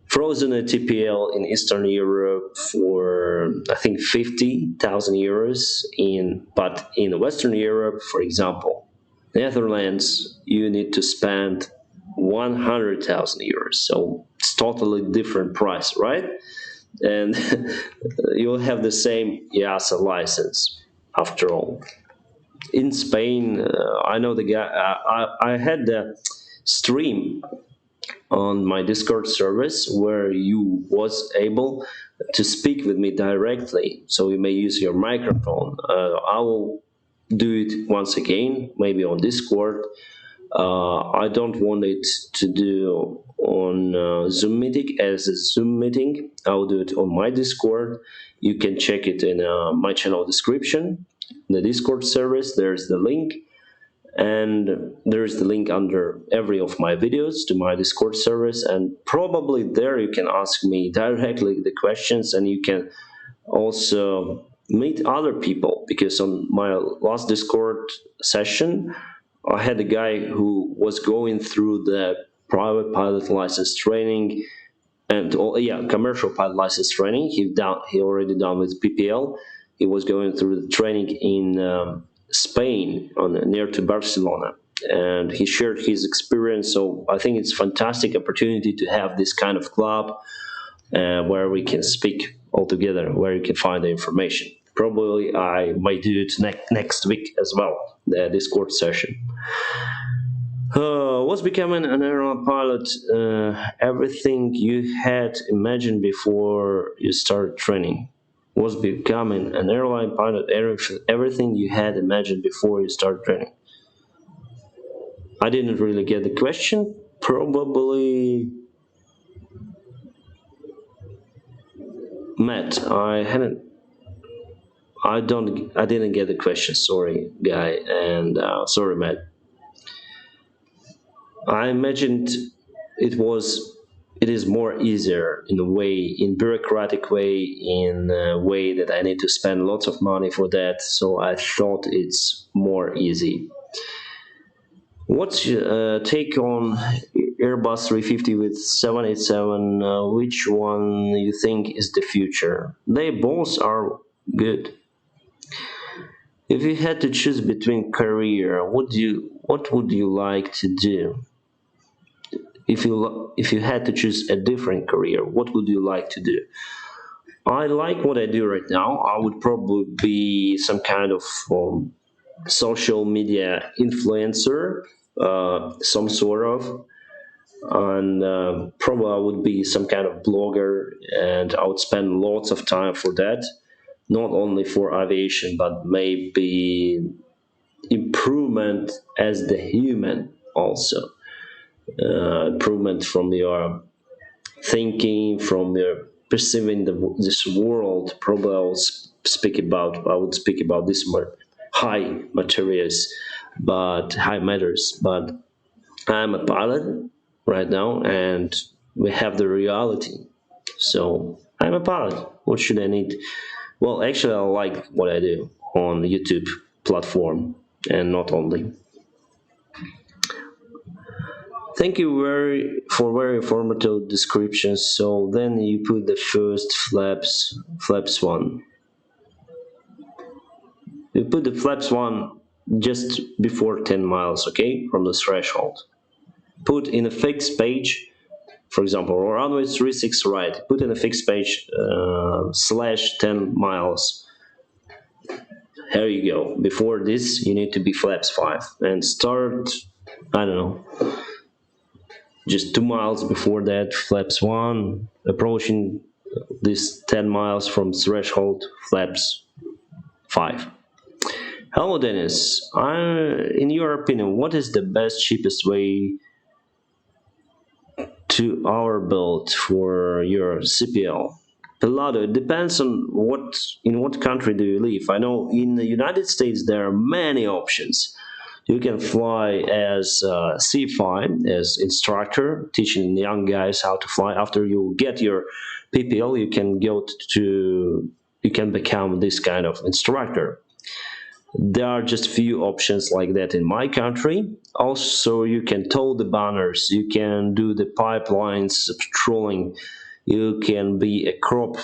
frozen TPL in Eastern Europe for I think 50,000 euros. But in Western Europe, for example, Netherlands, you need to spend 100,000 euros. So it's totally different price, right? And you'll have the same EASA license after all. In Spain, I know the guy. I had the stream on my Discord service where you was able to speak with me directly. So you may use your microphone. I will do it once again, maybe on Discord. I don't want it to do on Zoom meeting as a Zoom meeting. I'll do it on my Discord. You can check it in my channel description. The Discord service, there's the link. And there's the link under every of my videos to my Discord service, and probably there you can ask me directly the questions, and you can also meet other people, because on my last Discord session I had a guy who was going through the private pilot license training and commercial pilot license training. He already done with PPL. He was going through the training in Spain, near to Barcelona, and he shared his experience. So I think it's a fantastic opportunity to have this kind of club where we can speak all together, where you can find the information. Probably I might do it next week as well, the Discord session. What's becoming an airline pilot? Everything you had imagined before you started training. Was becoming an airline pilot everything you had imagined before you started training? I didn't really get the question. Probably Matt. I didn't get the question. Sorry, guy, and sorry, Matt. I imagined it was it is more easier in a way, in bureaucratic way, in a way that I need to spend lots of money for that. So I thought it's more easy. What's your take on Airbus 350 with 787? Which one you think is the future? They both are good. If you had to choose between career, what would you like to do? If you had to choose a different career, what would you like to do? I like what I do right now. I would probably be some kind of social media influencer, some sort of, and probably I would be some kind of blogger, and I would spend lots of time for that, not only for aviation, but maybe improvement as the human also. Improvement from your thinking, from your perceiving this world. Probably I would speak about this more high materials, but high matters. But I'm a pilot right now, and we have the reality. So I'm a pilot. What should I need? Well, actually, I like what I do on the YouTube platform, and not only. Thank you very informative description. So then you put the first flaps one. You put the flaps one just before 10 miles, okay, from the threshold. Put in a fixed page, for example, or runway 36 right. Put in a fixed page slash 10 miles. Here you go. Before this, you need to be flaps 5 and start. I don't know. Just 2 miles before that, flaps 1, approaching this 10 miles from threshold, flaps 5. Hello, Dennis. In your opinion, what is the best, cheapest way to our build for your CPL? Pelado, it depends on in what country do you live. I know in the United States there are many options. You can fly as C-Fly, as instructor, teaching young guys how to fly. After you get your PPL, you can you can become this kind of instructor. There are just few options like that in my country. Also, you can tow the banners, you can do the pipelines patrolling, you can be a crop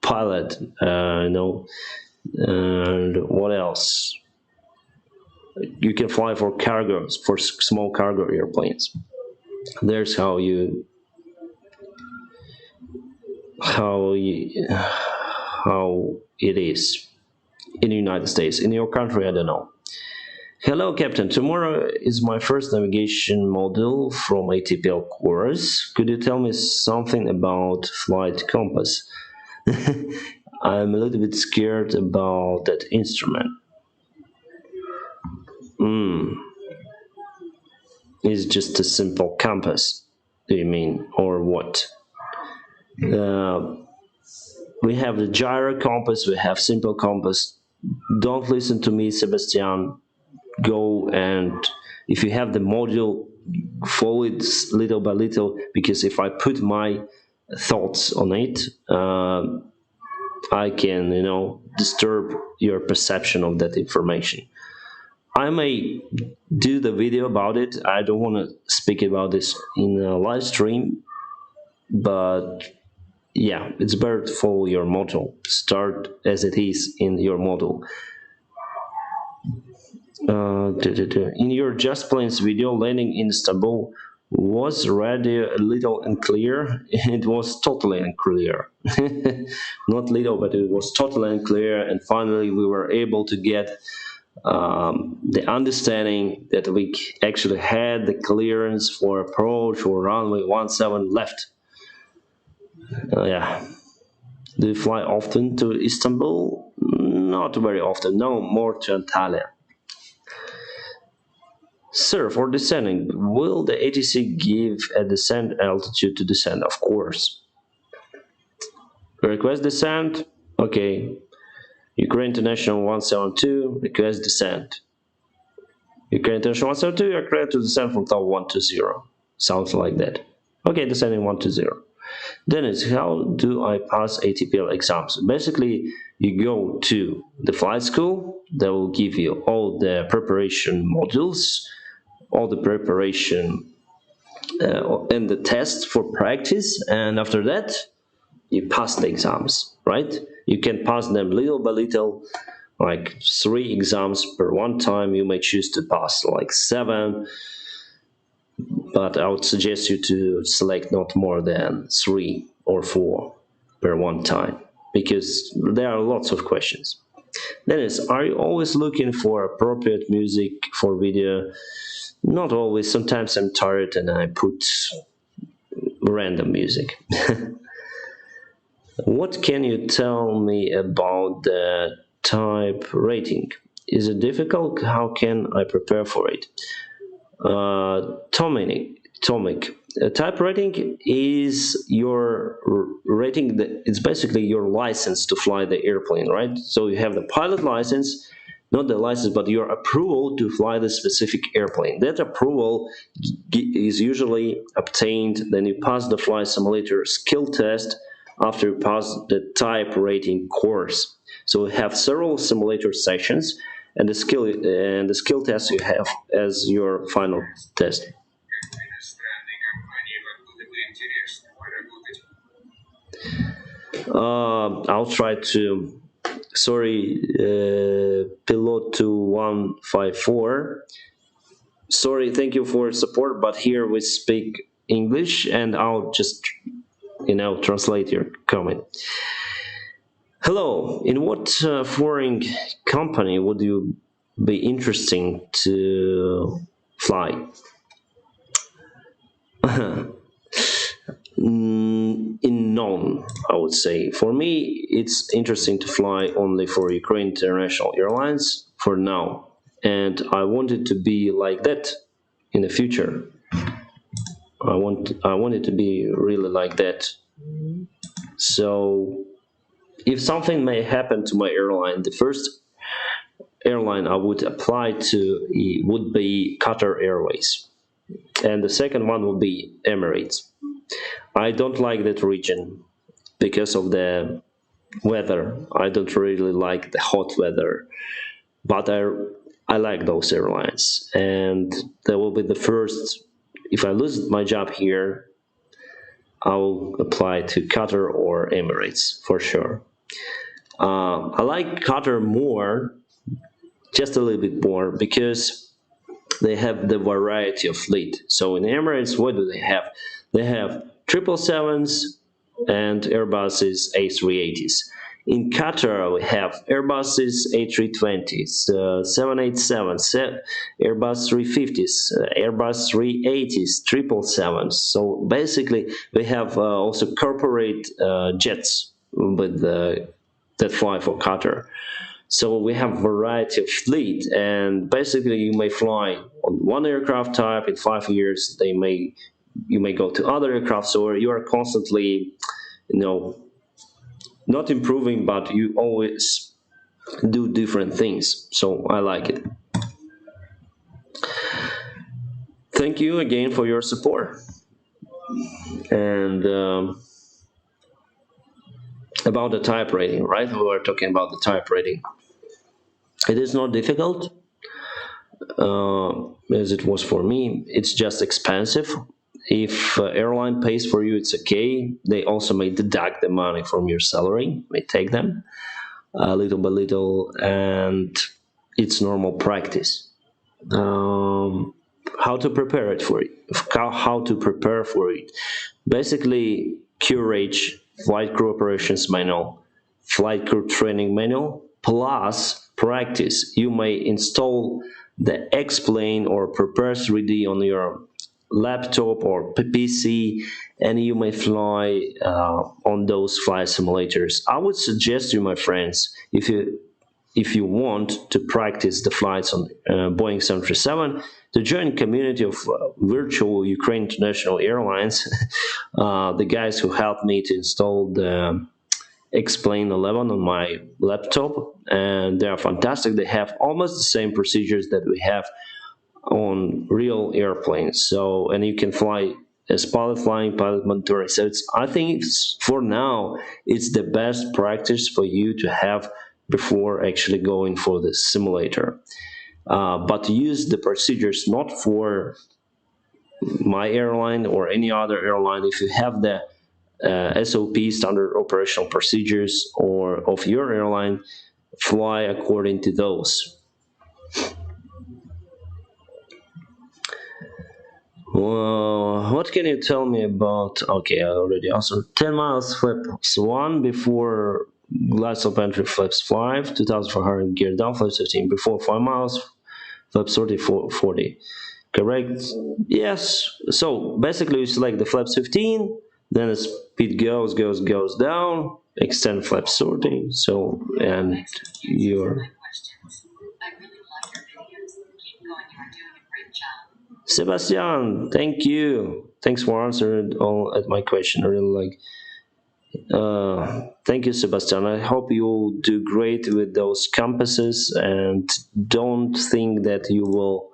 pilot, and what else? You can fly for cargos, for small cargo airplanes. There's how it is in the United States. In your country, I don't know. Hello, Captain. Tomorrow is my first navigation module from ATPL course. Could you tell me something about flight compass? I'm a little bit scared about that instrument. It's just a simple compass, do you mean, or what? We have the gyro compass, we have simple compass. Don't listen to me, Sebastian. Go and if you have the module, follow it little by little, because if I put my thoughts on it, I can, disturb your perception of that information. I may do the video about it. I don't want to speak about this in a live stream, but yeah, it's better to follow your model. Start as it is in your model. In your Just Planes video, landing in Istanbul was radio a little unclear. It was totally unclear. Not little, but it was totally unclear. And finally, we were able to get the understanding that we actually had the clearance for approach or runway 17 left. Yeah. Do you fly often to Istanbul? Not very often. No, more to Antalya. Sir, for descending, will the ATC give a descent altitude to descend? Of course. Request descent. Okay. Ukraine International 172, request descent. Ukraine International 172, request to descend from top 120. Sounds like that. Okay, descending 120. Dennis, how do I pass ATPL exams? Basically, you go to the flight school. They will give you all the preparation modules, all the preparation and the test for practice, and after that, you pass the exams, right? You can pass them little by little, like 3 exams per one time. You may choose to pass like 7, but I would suggest you to select not more than 3 or 4 per one time, because there are lots of questions. Dennis, are you always looking for appropriate music for video? Not always. Sometimes I'm tired and I put random music. What can you tell me about the type rating? Is it difficult? How can I prepare for it? Tomic. Type rating is your rating. It's basically your license to fly the airplane, right? So you have the pilot license, not the license, but your approval to fly the specific airplane. That approval is usually obtained, then you pass the flight simulator skill test after you pass the type rating course. So we have several simulator sessions, and the skill test you have as your final test. I'll try to. Sorry, Pilot 2154. Sorry, thank you for support, but here we speak English, and I'll just translate your comment. Hello, in what foreign company would you be interesting to fly? In none, I would say. For me, it's interesting to fly only for Ukraine International Airlines for now, and I want it to be like that in the future. I want it to be really like that. So, if something may happen to my airline, the first airline I would apply to would be Qatar Airways, and the second one would be Emirates. I don't like that region because of the weather. I don't really like the hot weather, but I like those airlines, and that will be the first. If I lose my job here, I will apply to Qatar or Emirates for sure. I like Qatar more, just a little bit more, because they have the variety of fleet. So in Emirates, what do they have? They have 777s and Airbuses A380s. In Qatar, we have Airbuses A320s, 787s, Airbus 350s, Airbus 380s, 777s. So basically, we have also corporate jets with that fly for Qatar. So we have variety of fleet, and basically you may fly on one aircraft type. In 5 years, you may go to other aircraft. So you are constantly, not improving, but you always do different things. So I like it. Thank you again for your support. And about the type rating, right? We were talking about the type rating. It is not difficult as it was for me. It's just expensive. If airline pays for you, it's okay. They also may deduct the money from your salary, may take them little by little, and it's normal practice. How to prepare it for it? How to prepare for it? Basically, QRH, Flight Crew Operations Manual, Flight Crew Training Manual, plus practice. You may install the X-Plane or Prepare 3D on your laptop or PC, and you may fly on those flight simulators. I would suggest you, my friends, if you want to practice the flights on Boeing 737, to join a community of virtual Ukraine International Airlines. The guys who helped me to install the X-Plane 11 on my laptop, and they are fantastic. They have almost the same procedures that we have on real airplanes. So, and you can fly as pilot flying, pilot monitoring. So I think for now, it's the best practice for you to have before actually going for the simulator. But use the procedures not for my airline or any other airline. If you have the SOP, standard operational procedures, or of your airline, fly according to those. Well, what can you tell me about? Okay, I already answered. 10 miles flips 1 before glass of entry flips 5, 2,400 gear down flips 15 before 5 miles flips 40. Correct? Yes. So basically, you select the flaps 15, then the speed goes down, extend flaps 40. So, and you're. Sebastian, thank you. Thanks for answering all at my question. I really like. Thank you, Sebastian. I hope you do great with those compasses, and don't think that you will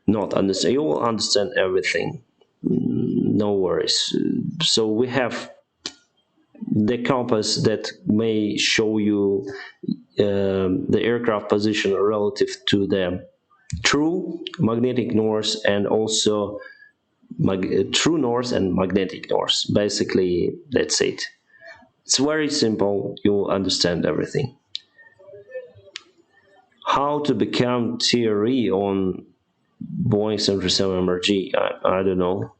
not understand. You will understand everything. No worries. So we have the compass that may show you the aircraft position relative to the true magnetic north, and also true north and magnetic north. Basically, that's it. It's very simple. You will understand everything. How to become TRE on Boeing 737 MRG? I don't know.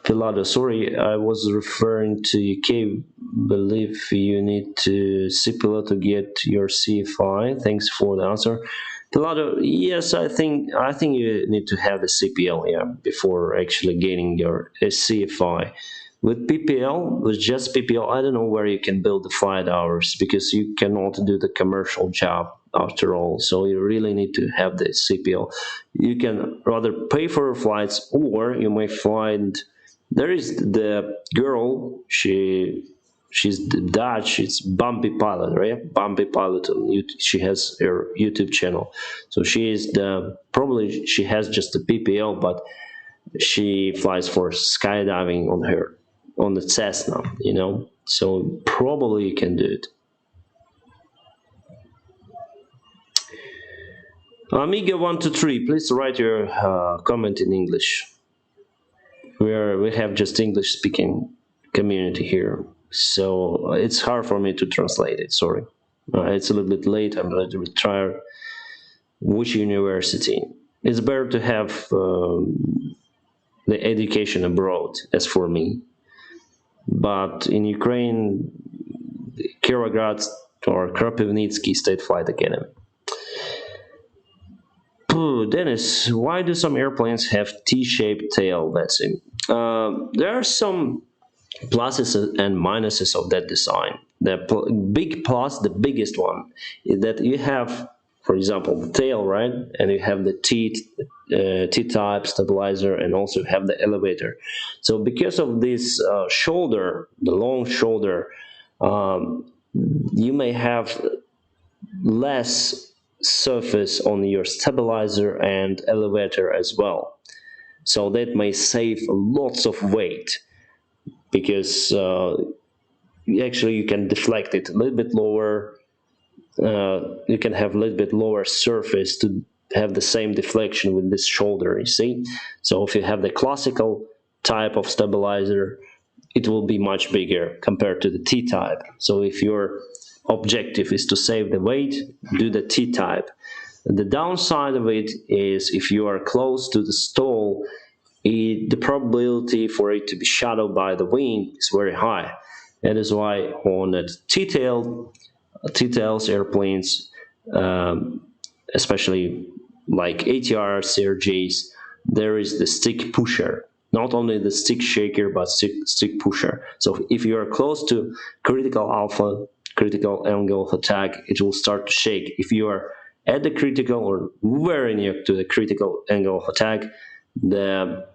Pilado, sorry, I was referring to UK. Believe you need to CPLA to get your CFI. Thanks for the answer. Pilado, yes, I think you need to have a CPL, yeah, before actually gaining your CFI. With PPL, with just PPL, I don't know where you can build the flight hours, because you cannot do the commercial job after all. So you really need to have the CPL. You can rather pay for your flights, or you may find there is the girl. She's Dutch. It's Bumpy Pilot, right? Bumpy Pilot. She has her YouTube channel. So she is the probably she has just the PPL, but she flies for skydiving on the Cessna. So probably you can do it. Amiga123, please write your comment in English. We have just English speaking community here, so it's hard for me to translate it. Sorry, it's a little bit late. I'm a little bit tired. Which university? It's better to have the education abroad, as for me. But in Ukraine, Kirograd or Kropivnitsky State Flight Academy. Dennis, why do some airplanes have T-shaped tail? That's it. There are some pluses and minuses of that design. The big plus, the biggest one, is that you have, for example, the tail, right? And you have the T-type stabilizer, and also have the elevator. So because of this shoulder, the long shoulder, you may have less surface on your stabilizer and elevator as well. So that may save lots of weight, because actually you can deflect it a little bit lower. You can have a little bit lower surface to have the same deflection with this shoulder, you see. So if you have the classical type of stabilizer, it will be much bigger compared to the T-type. So if your objective is to save the weight, do the T-type. The downside of it is, if you are close to the stall, the probability for it to be shadowed by the wing is very high. That is why on the T-tails airplanes, especially like ATR, CRJs, there is the stick pusher. Not only the stick shaker, but stick pusher. So if you are close to critical angle of attack, it will start to shake. If you are at the critical or very near to the critical angle of attack, the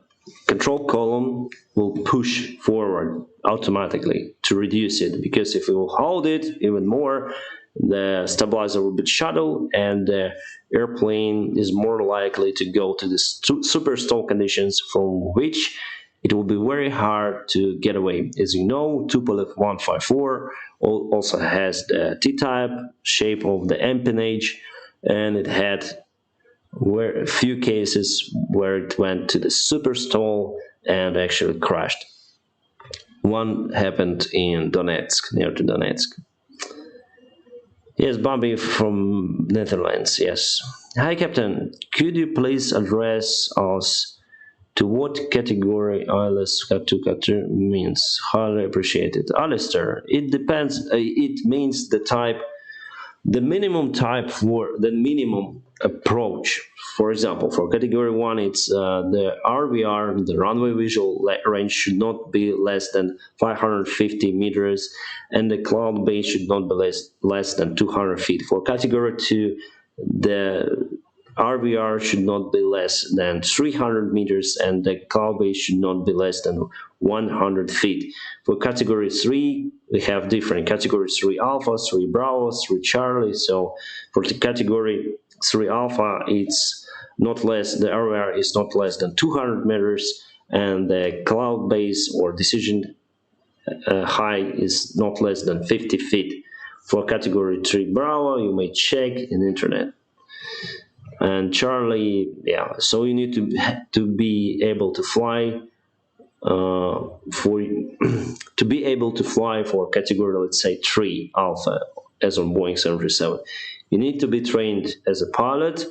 control column will push forward automatically to reduce it, because if you will hold it even more, the stabilizer will be shadowed, and the airplane is more likely to go to the super stall conditions, from which it will be very hard to get away. As you know, Tupolev 154 also has the T-type shape of the empennage, and it had a few cases where it went to the super stall and actually crashed. One happened in Donetsk, near to Donetsk. Yes, Bobby from Netherlands, yes. Hi, Captain. Could you please address us to what category ILS Katu means? Highly appreciated. Alistair, it depends. It means the type, the minimum type for the minimum approach. For example, for category 1, it's the RVR, the runway visual range, should not be less than 550 meters, and the cloud base should not be less than 200 feet. For category 2, the RVR should not be less than 300 meters, and the cloud base should not be less than 100 feet. For category 3, we have different category 3 Alpha, 3 Bravo, 3 Charlie. So for the category 3 Alpha, it's not less, the RVR is not less than 200 meters, and the cloud base or decision height is not less than 50 feet. For category 3 Bravo, you may check in internet. And Charlie, yeah, so you need to be able to fly for to be able to fly for category, let's say 3 Alpha, as on Boeing 737. You need to be trained as a pilot.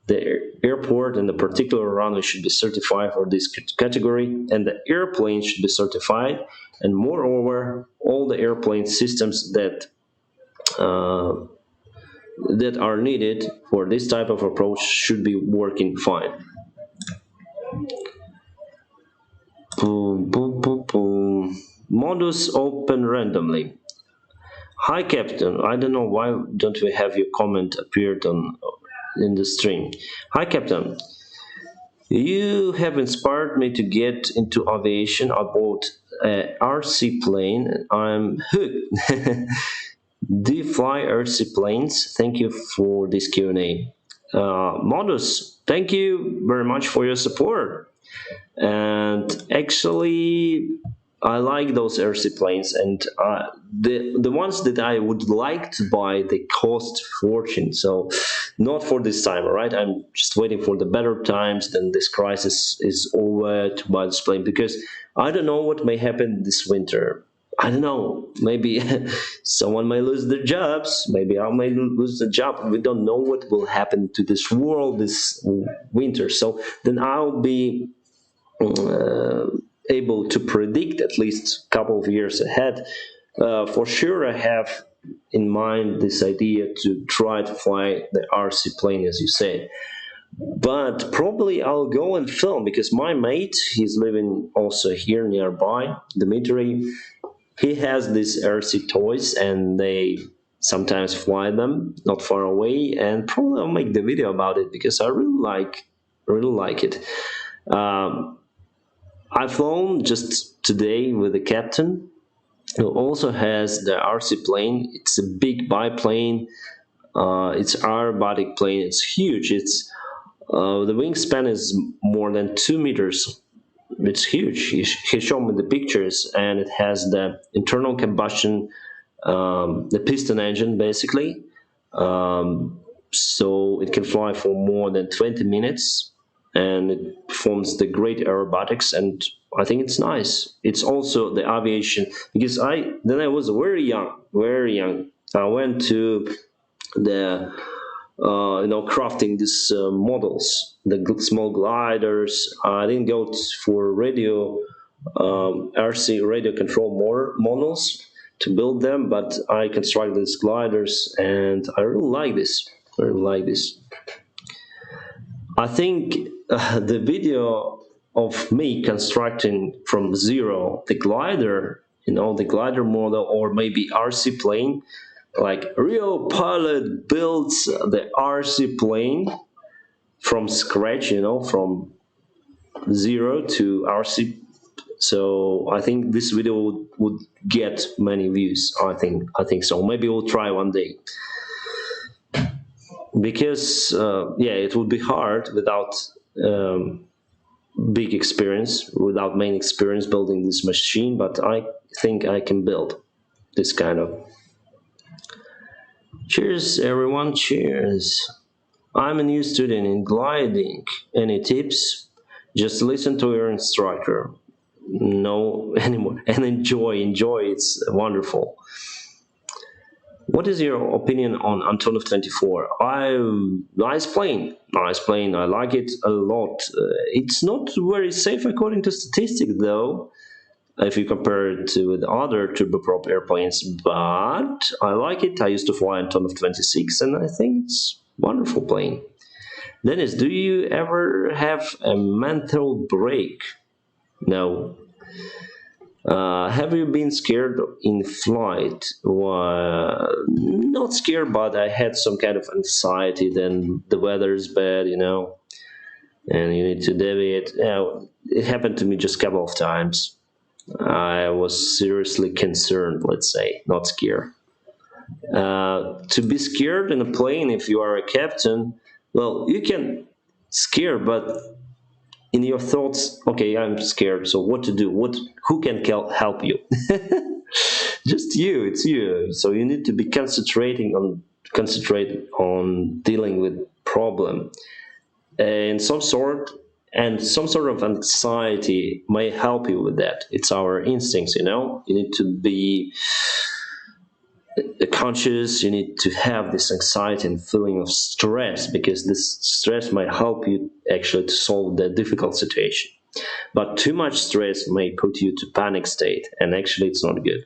The airport and the particular runway should be certified for this category, and the airplane should be certified. And moreover, all the airplane systems that are needed for this type of approach should be working fine. Boom, boom, boom, boom. Modus open randomly. Hi, Captain. I don't know why don't we have your comment appeared on in the stream. Hi, Captain. You have inspired me to get into aviation. I bought a RC plane and I'm hooked. Do you fly RC planes? Thank you for this Q&A. Modus, thank you very much for your support. And actually, I like those RC planes, and the ones that I would like to buy, they cost fortune. So, not for this time, all right? I'm just waiting for the better times. Then this crisis is over to buy this plane, because I don't know what may happen this winter. I don't know. Maybe someone may lose their jobs. Maybe I may lose the job. We don't know what will happen to this world this winter. So then I'll be uh, able to predict at least a couple of years ahead. For sure, I have in mind this idea to try to fly the RC plane, as you said. But probably I'll go and film, because my mate, he's living also here nearby, Dmitry. He has these RC toys, and they sometimes fly them not far away. And probably I'll make the video about it, because I really like it. Um, I've flown just today with the captain, who also has the RC plane. It's a big biplane. It's aerobatic plane. It's huge. It's the wingspan is more than 2 meters. It's huge. He showed me the pictures, and it has the internal combustion, the piston engine, basically. So it can fly for more than 20 minutes, and it performs the great aerobatics, and I think it's nice. It's also the aviation, because I was very young, very young. I went to the crafting these models, the small gliders. I didn't go for radio, RC radio control models to build them, but I constructed these gliders, and I really like this. I really like this. I think the video of me constructing from zero the glider, the glider model, or maybe RC plane, like real pilot builds the RC plane from scratch, from zero to RC. So I think this video would get many views. I think so. Maybe we'll try one day, because it would be hard without big experience, without main experience building this machine. But I think I can build this kind of. Cheers, everyone. Cheers. I'm a new student in gliding. Any tips? Just listen to your instructor. No anymore. And enjoy. It's wonderful. What is your opinion on Antonov 24? Nice plane. Nice plane. I like it a lot. It's not very safe according to statistics, though, if you compare it to with other turboprop airplanes. But I like it. I used to fly Antonov 26, and I think it's a wonderful plane. Dennis, do you ever have a mental break? No. Have you been scared in flight? Not scared, but I had some kind of anxiety. Then the weather is bad, and you need to deviate. It happened to me just a couple of times. I was seriously concerned, let's say, not scared. To be scared in a plane, if you are a captain, well, you can scare, but in your thoughts, okay, I'm scared, so what to do? Who can help you? Just you, it's you. So you need to be concentrate on dealing with problem and some sort of anxiety may help you with that. It's our instincts, you need to be conscious. You need to have this anxiety and feeling of stress, because this stress might help you actually to solve the difficult situation. But too much stress may put you to panic state, and actually it's not good.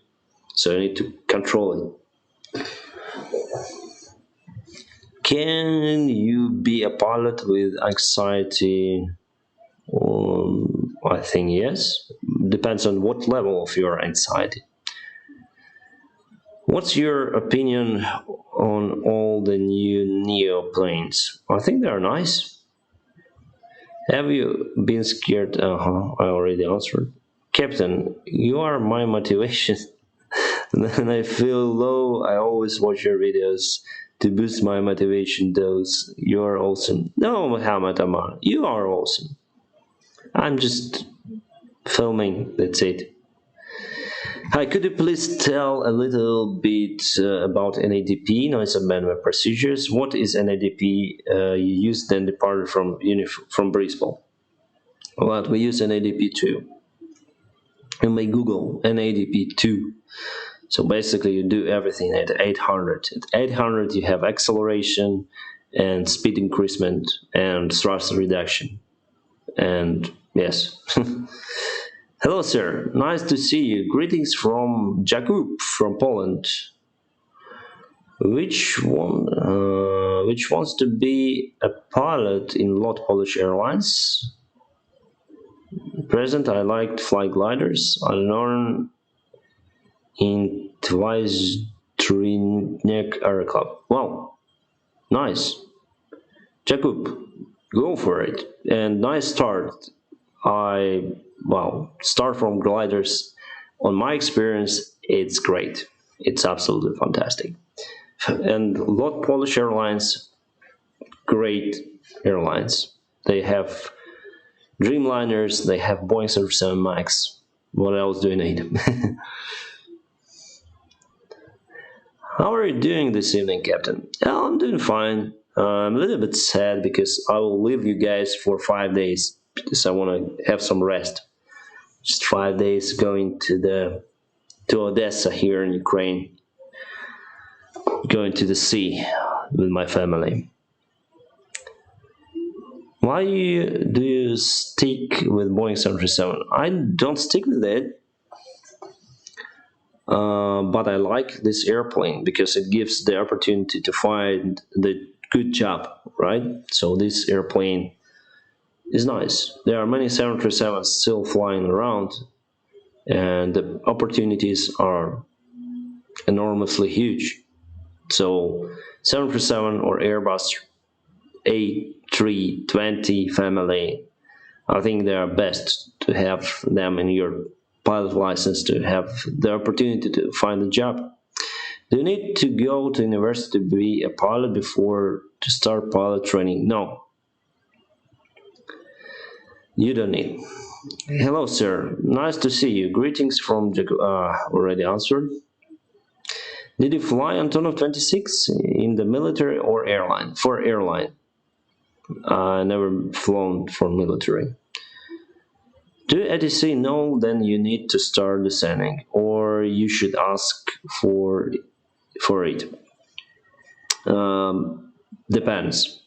So you need to control it. Can you be a pilot with anxiety? I think yes. Depends on what level of your anxiety. What's your opinion on all the new Neo planes? I think they're nice. Have you been scared? I already answered. Captain, you are my motivation. When I feel low, I always watch your videos to boost my motivation dose. You are awesome. No, Muhammad Amar, you are awesome. I'm just filming, that's it. Hi, could you please tell a little bit about NADP, noise amendment procedures? What is NADP? You used then departed from Bristol. Well, we use NADP 2. You may Google NADP 2. So basically, you do everything at 800. At 800, you have acceleration and speed increasement and thrust reduction. And yes. Hello, sir. Nice to see you. Greetings from Jakub from Poland. Which wants to be a pilot in Lot Polish Airlines? Present, I like to fly gliders. I learn in Twizdrinek Air Club. Wow, nice. Jakub, go for it. And nice start. Start from gliders. On my experience, it's great. It's absolutely fantastic. And Lot Polish Airlines, great airlines. They have Dreamliners, they have Boeing 777 MAX. What else do you need? How are you doing this evening, Captain? Oh, I'm doing fine. I'm a little bit sad because I will leave you guys for 5 days because I want to have some rest. Just 5 days going to Odessa here in Ukraine, going to the sea with my family. Why do you stick with Boeing 737? I don't stick with it, but I like this airplane because it gives the opportunity to find the good job, right? So this airplane is nice. There are many 737s still flying around, and the opportunities are enormously huge. So 737 or Airbus A320 family, I think they are best to have them in your pilot license, to have the opportunity to find a job. Do you need to go to university to be a pilot before to start pilot training? No, you don't need. Hello, sir. Nice to see you. Greetings from already answered. Did you fly Antonov 26 in the military or airline? For airline. I never flown for military. Do ATC know then you need to start descending, or you should ask for it? Depends.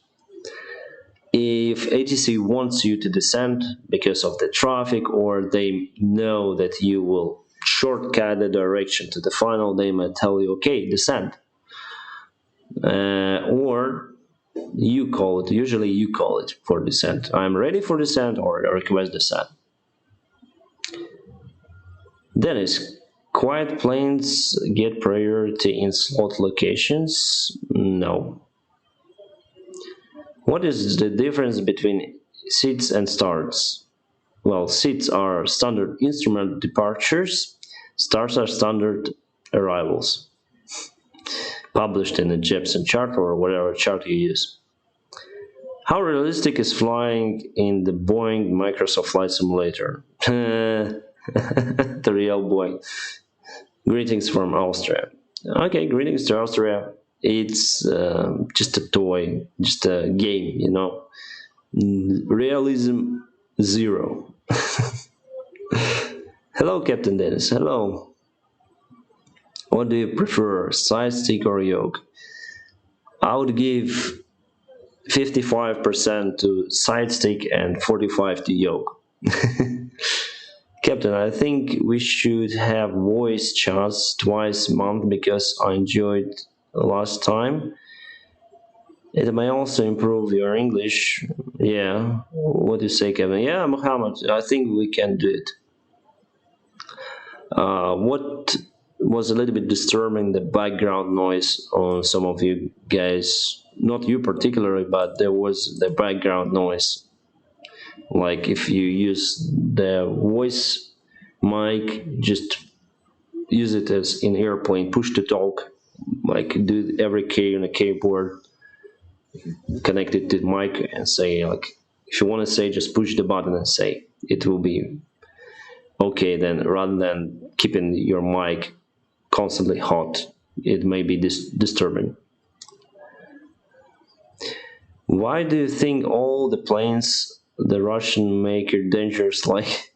If ATC wants you to descend because of the traffic, or they know that you will shortcut the direction to the final, they might tell you, okay, descend. Or you call it, usually you call it for descent. I'm ready for descent, or request descent. Dennis, quiet planes get priority in slot locations? No. What is the difference between seats and starts? Well, seats are standard instrument departures, starts are standard arrivals, published in the Jepson chart or whatever chart you use. How realistic is flying in the Boeing Microsoft Flight Simulator? The real Boeing. Greetings from Austria. Okay, greetings to Austria. It's just a toy, just a game, you know. Realism zero. Hello, Captain Dennis. Hello. What do you prefer, side stick or yoke? I would give 55% to side stick and 45 to yoke. Captain, I think we should have voice chats twice a month because I enjoyed last time. It may also improve your English. Yeah. What do you say, Kevin? Yeah, Muhammad, I think we can do it. What was a little bit disturbing, the background noise on some of you guys, not you particularly, but there was the background noise. Like if you use the voice mic, just use it as in airplane, push to talk, like do every key on a keyboard, connect it to the mic and say, like, if you want to say, just push the button and say. It will be okay then, rather than keeping your mic constantly hot. It may be disturbing. Why do you think all the planes the Russian make are dangerous, like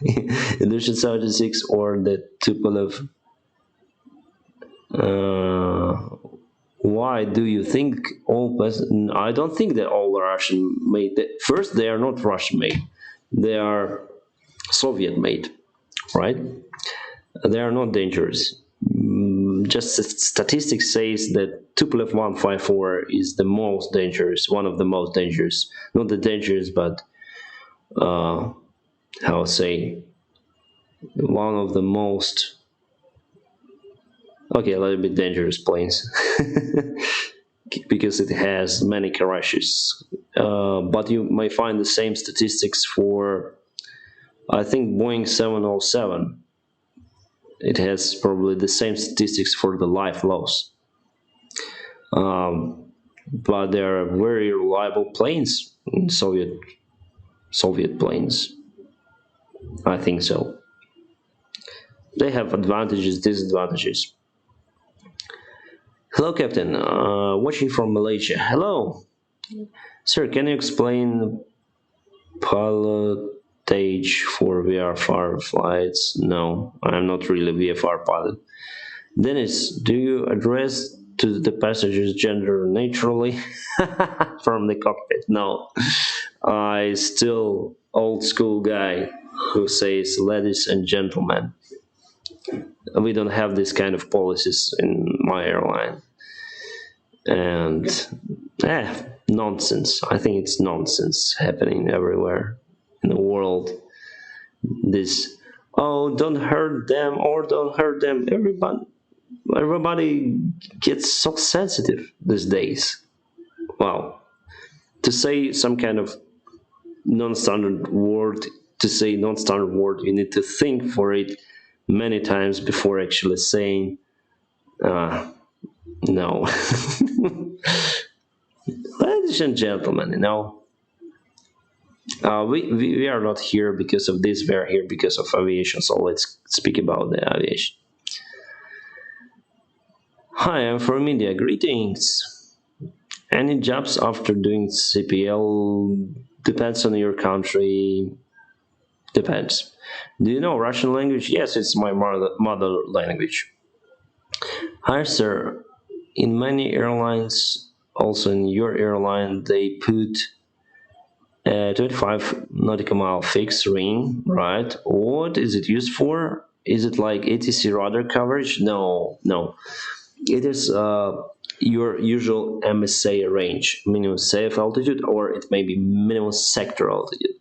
Aviation 76 or the Tupolev? Why do you think all planes? I don't think that all Russian made. First, they are not Russian made; they are Soviet made, right? They are not dangerous. Just statistics says that Tupolev 154 is the most dangerous, one of the most dangerous. Not the dangerous, but how say, one of the most, okay, a little bit dangerous planes. Because it has many crashes. But you may find the same statistics for, I think, Boeing 707. It has probably the same statistics for the life loss. But they are very reliable planes, Soviet planes. I think so. They have advantages, disadvantages. Hello, Captain. Watching from Malaysia. Hello. Sir, can you explain pilotage for VFR flights? No, I'm not really a VFR pilot. Dennis, do you address to the passengers gender naturally from the cockpit? No, I still old school guy who says ladies and gentlemen. We don't have this kind of policies in my airline. And nonsense. I think it's nonsense happening everywhere in the world. This, oh, don't hurt them or don't hurt them. Everybody gets so sensitive these days. Wow. To say some kind of non-standard word, you need to think for it many times before actually saying no. Ladies and gentlemen, we are not here because of this, we are here because of aviation, so let's speak about the aviation. Hi, I'm from India. Greetings. Any jobs after doing CPL? Depends on your country. Depends. Do you know Russian language? Yes, it's my mother language. Hi, sir. In many airlines, also in your airline, they put a 25 nautical mile fixed ring, right? What is it used for? Is it like ATC radar coverage? No, no. It is your usual MSA range, minimum safe altitude, or it may be minimum sector altitude.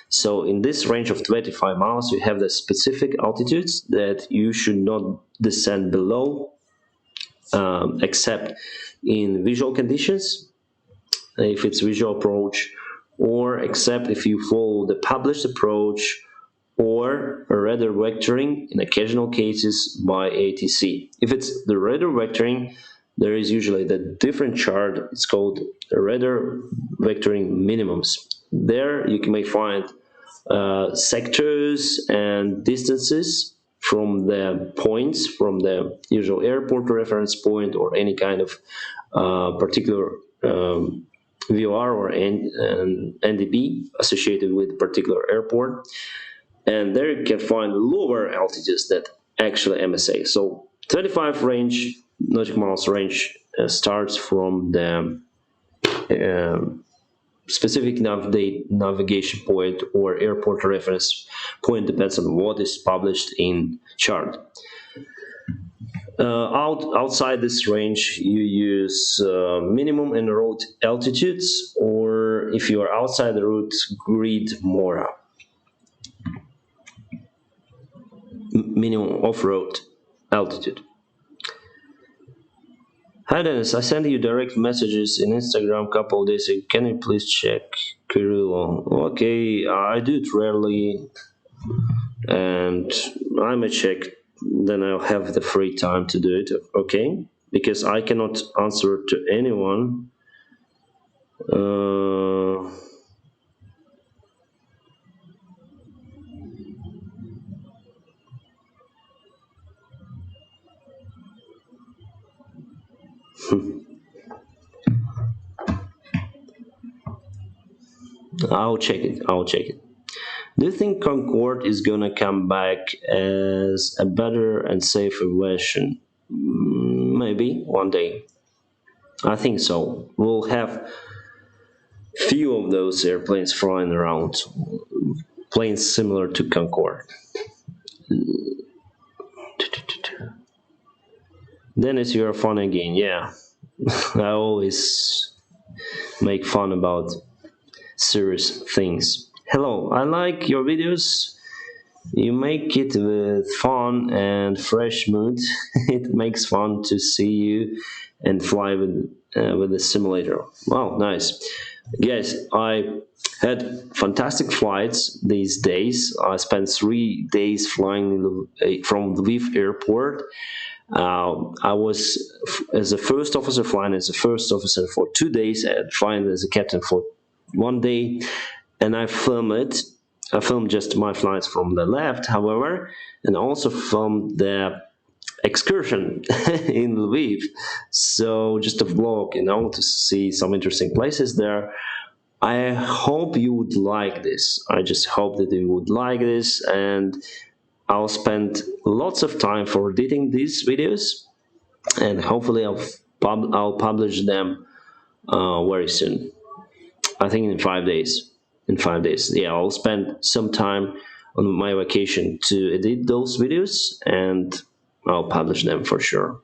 So in this range of 25 miles, you have the specific altitudes that you should not descend below, except in visual conditions, if it's visual approach, or except if you follow the published approach or radar vectoring in occasional cases by ATC. If it's the radar vectoring, there is usually the different chart. It's called radar vectoring minimums. There you may find sectors and distances from the points, from the usual airport reference point or any kind of particular VOR or NDB associated with a particular airport. And there you can find lower altitudes that actually MSA. So 35 range, nautical miles range starts from the specific navigation point or airport reference point, depends on what is published in chart. Outside this range, you use minimum en route altitudes, or if you are outside the route grid, MORA, minimum off-road altitude. Hi Dennis, I sent you direct messages in Instagram a couple of days ago. Can you please check Kirillon? Okay, I do it rarely, and I may check. Then I'll have the free time to do it. Okay, because I cannot answer to anyone. I'll check it. I'll check it. Do you think Concorde is gonna come back as a better and safer version? Maybe one day. I think so. We'll have few of those airplanes flying around, planes similar to Concorde. Dennis, you're fun again. Yeah, I always make fun about serious things. Hello, I like your videos. You make it with fun and fresh mood. It makes fun to see you and fly with the simulator. Wow, nice. Yes, I had fantastic flights these days. I spent 3 days flying from Lviv airport. I was as a first officer flying as a first officer for 2 days and flying as a captain for 1 day, and I filmed it. I filmed just my flights from the left, however, and also filmed the excursion in Lviv. So just a vlog, to see some interesting places there. I hope you would like this. I just hope that you would like this, and I'll spend lots of time for editing these videos, and hopefully I'll publish them very soon. I think in 5 days. In 5 days, yeah, I'll spend some time on my vacation to edit those videos, and I'll publish them for sure.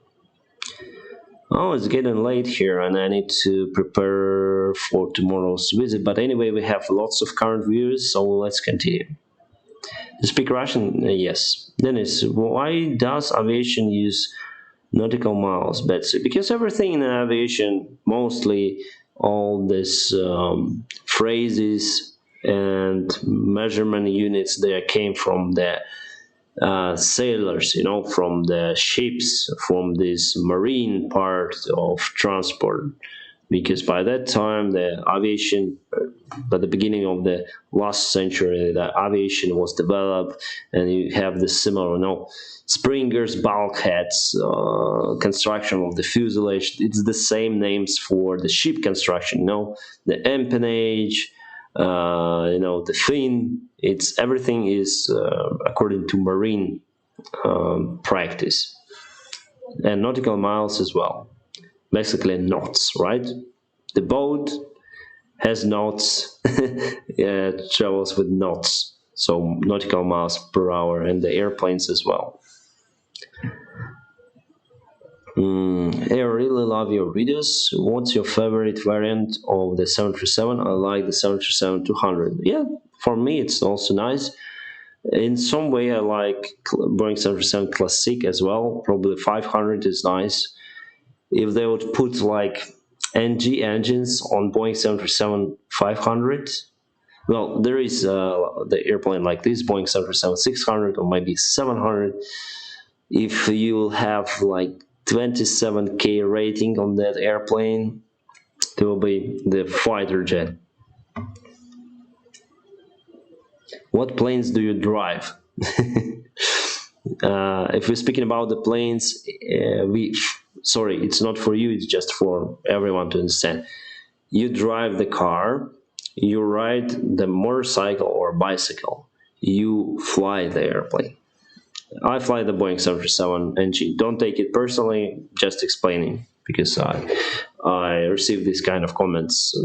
Oh, it's getting late here, and I need to prepare for tomorrow's visit. But anyway, we have lots of current viewers, so let's continue. You speak Russian? Yes. Dennis, why does aviation use nautical miles, Betsy? Because everything in aviation, mostly all these phrases and measurement units, they came from the sailors, from the ships, from this marine part of transport. Because by that time, the aviation, at the beginning of the last century, the aviation was developed, and you have the similar, springers, bulkheads, construction of the fuselage. It's the same names for the ship construction, the empennage, the fin. Everything is according to marine practice, and nautical miles as well. Basically knots, right? The boat has knots, travels with knots, so nautical miles per hour, and the airplanes as well. Hey, I really love your videos. What's your favorite variant of the 737? I like the 737-200. Yeah, for me it's also nice. In some way I like Boeing 737 Classic as well. Probably 500 is nice. If they would put like NG engines on Boeing 737-500, well, there is the airplane like this, Boeing 737-600 or maybe 700. If you have like 27K rating on that airplane. It will be the fighter jet. What planes do you drive? If we're speaking about the planes, sorry, it's not for you, it's just for everyone to understand. You drive the car, you ride the motorcycle or bicycle, you fly the airplane. I fly the Boeing 737 NG. Don't take it personally, just explaining, because I receive these kind of comments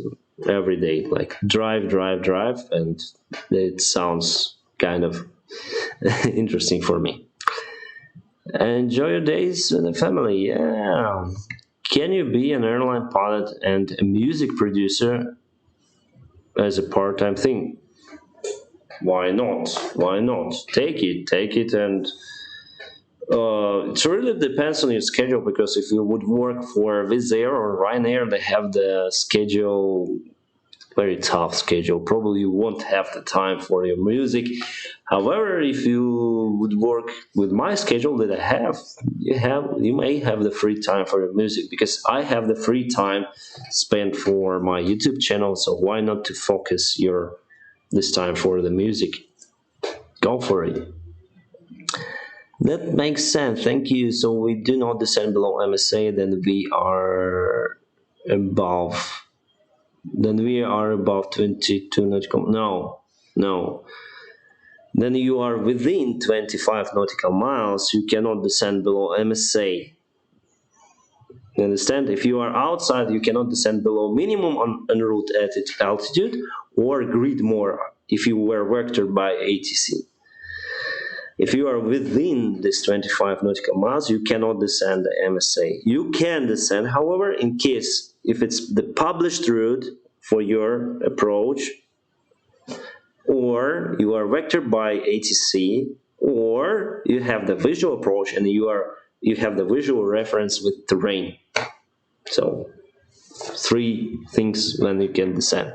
every day, like drive, drive, drive, and it sounds kind of interesting for me. Enjoy your days with the family. Yeah. Can you be an airline pilot and a music producer as a part-time thing? Why not? Why not? Take it, and it really depends on your schedule, because if you would work for Wizz Air or Ryanair, they have the schedule, very tough schedule. Probably you won't have the time for your music. However, if you would work with my schedule that I have, you may have the free time for your music, because I have the free time spent for my YouTube channel. So why not to focus this time for the music? Go for it. That makes sense. Thank you. So we do not descend below MSA, then we are above. Then we are above 22 nautical. No. Then you are within 25 nautical miles. You cannot descend below MSA. You understand? If you are outside, you cannot descend below minimum en route altitude or grid more if you were vectored by ATC. If you are within this 25 nautical miles, you cannot descend the MSA. You can descend, however, in case if it's the published route for your approach, or you are vectored by ATC, or you have the visual approach and you have the visual reference with terrain. So 3 things when you can descend.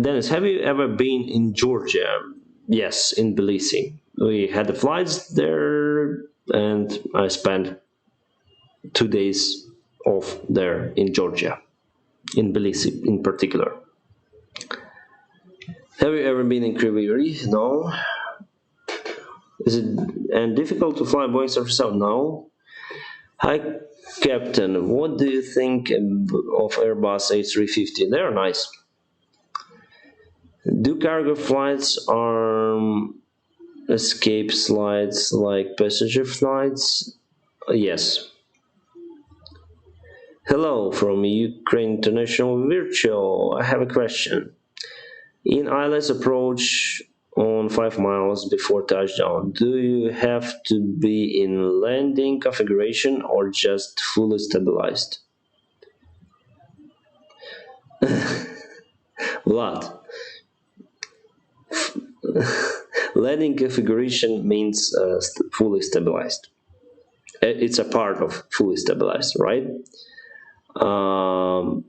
Dennis, have you ever been in Georgia? Yes, in Tbilisi. We had the flights there, and I spent 2 days off there in Georgia, in Tbilisi in particular. Have you ever been in Kryvyi Rih? No. Is it difficult to fly Boeing 737? No. Hi, Captain. What do you think of Airbus A350? They're nice. Do cargo flights escape slides like passenger flights? Yes. Hello from Ukraine International Virtual. I have a question. In ILS approach on 5 miles before touchdown, do you have to be in landing configuration or just fully stabilized? Vlad. Landing configuration means fully stabilized. It's a part of fully stabilized, right? 5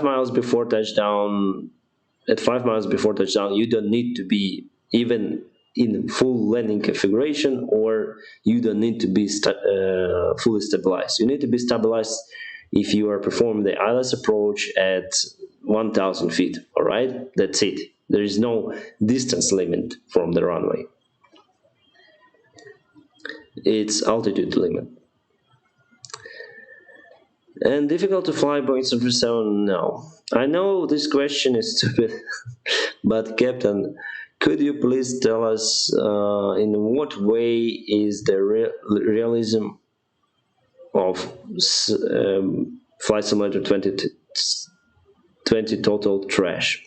miles before touchdown, at 5 miles before touchdown, you don't need to be even in full landing configuration, or you don't need to be fully stabilized. You need to be stabilized if you are performing the ILS approach at 1,000 feet, all right? That's it. There is no distance limit from the runway. It's altitude limit. And difficult to fly Boeing 737? No. I know this question is stupid, but Captain, could you please tell us in what way is the realism of Flight Simulator 2020 total trash?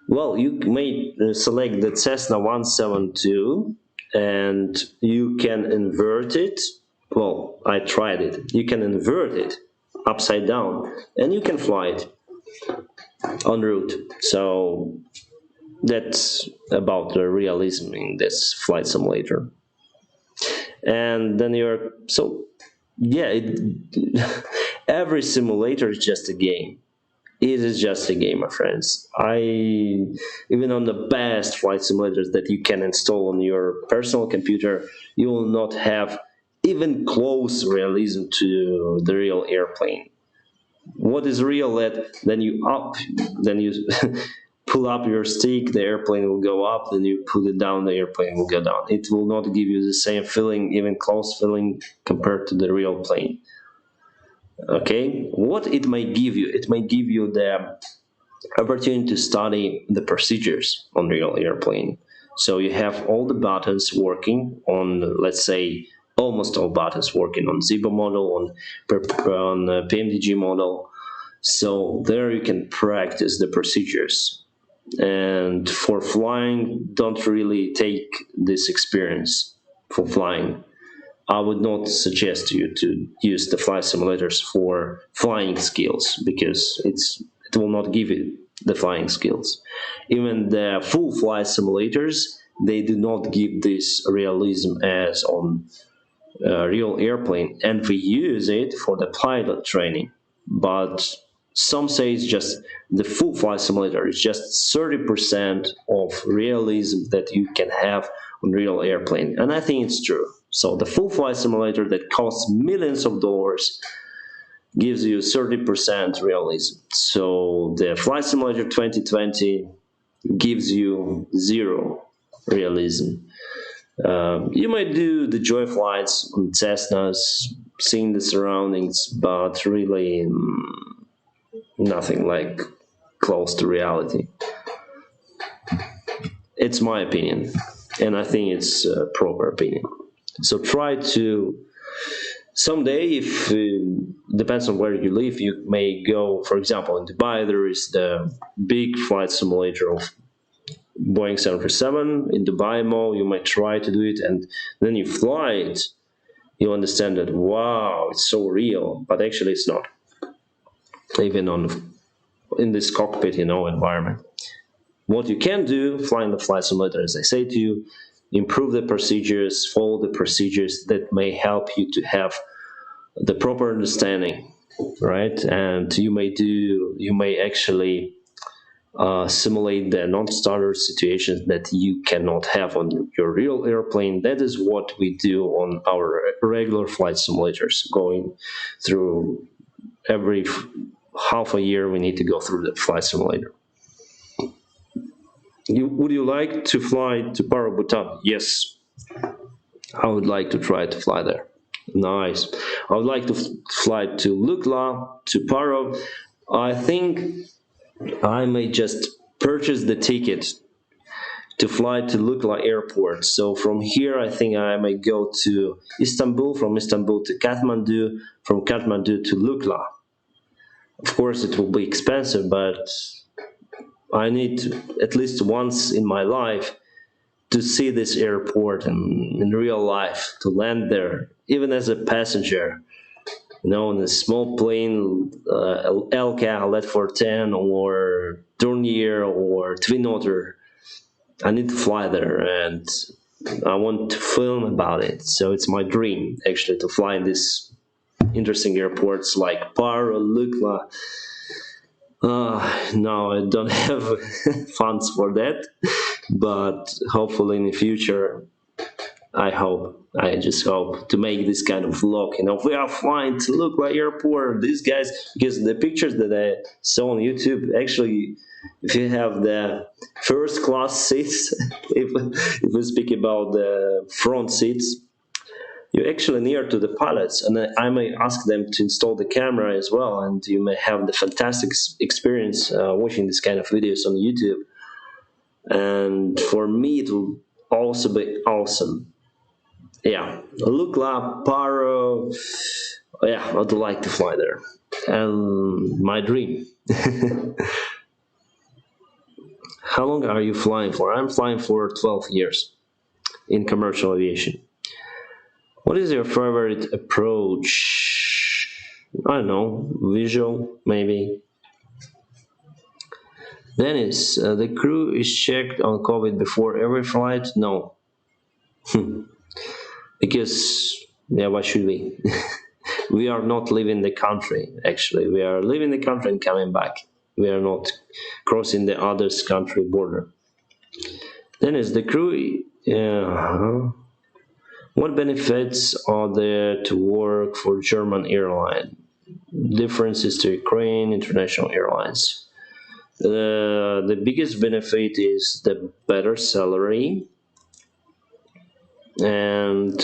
Well, you may select the Cessna 172 and you can invert it. Well, I tried it. You can invert it upside down and you can fly it en route. So that's about the realism in this flight simulator. And then every simulator is just a game. it is just a game, my friends. Even on the best flight simulators that you can install on your personal computer, you will not have even close realism to the real airplane. What is real that then you pull up your stick, the airplane will go up, then you pull it down, the airplane will go down. It will not give you the same feeling, even close feeling, compared to the real plane. Okay, what it might give you? It might give you the opportunity to study the procedures on real airplane. So you have all the buttons working on, let's say, almost all buttons working on Zibo model, on PMDG model. So there you can practice the procedures. And for flying, don't really take this experience for flying. I would not suggest you to use the flight simulators for flying skills, because it will not give you the flying skills. Even the full flight simulators, they do not give this realism as on a real airplane, and we use it for the pilot training. But some say it's just the full flight simulator is just 30% of realism that you can have on real airplane, and I think it's true. So the full flight simulator that costs millions of dollars gives you 30% realism. So the flight simulator 2020 gives you zero realism. You might do the joy flights on Cessnas, seeing the surroundings, but really nothing like close to reality. It's my opinion, and I think it's a proper opinion. So try to someday, if depends on where you live, you may go. For example, in Dubai, there is the big flight simulator of Boeing 737 in Dubai Mall. You might try to do it, and then you fly it. You understand that, wow, it's so real, but actually it's not. Even in this cockpit, environment. What you can do, flying the flight simulator, as I say to you, improve the procedures, follow the procedures that may help you to have the proper understanding, right? And you may actually simulate the non-starter situations that you cannot have on your real airplane. That is what we do on our regular flight simulators. Going through every half a year, we need to go through the flight simulator. Would you like to fly to Paro, Bhutan? Yes, I would like to try to fly there. Nice. I would like to fly to Lukla, to Paro. I think I may just purchase the ticket to fly to Lukla airport. So from here, I think I may go to Istanbul, from Istanbul to Kathmandu, from Kathmandu to Lukla. Of course, it will be expensive, but I need to, at least once in my life, to see this airport in real life, to land there, even as a passenger. In a small plane, LCA, Let-410, or Dornier, or Twin Otter. I need to fly there, and I want to film about it. So it's my dream, actually, to fly in these interesting airports like Paro, Lukla. No, I don't have funds for that, but hopefully in the future, I just hope to make this kind of vlog. We are flying to Lukla airport. These guys, because the pictures that I saw on YouTube, actually, if you have the first class seats, if we speak about the front seats, you're actually near to the pilots, and I may ask them to install the camera as well, and you may have the fantastic experience watching this kind of videos on YouTube. And for me, it will also be awesome. Yeah, Lukla, Paro. Yeah, I'd like to fly there, and my dream. How long are you flying for? I'm flying for 12 years in commercial aviation. What is your favorite approach? I don't know, visual, maybe. Dennis, the crew is checked on COVID before every flight? No. Because, yeah, why should we? We are not leaving the country, actually. We are leaving the country and coming back. We are not crossing the other's country border. Then is the crew. What benefits are there to work for German airline? Differences to Ukraine international airlines. The biggest benefit is the better salary, and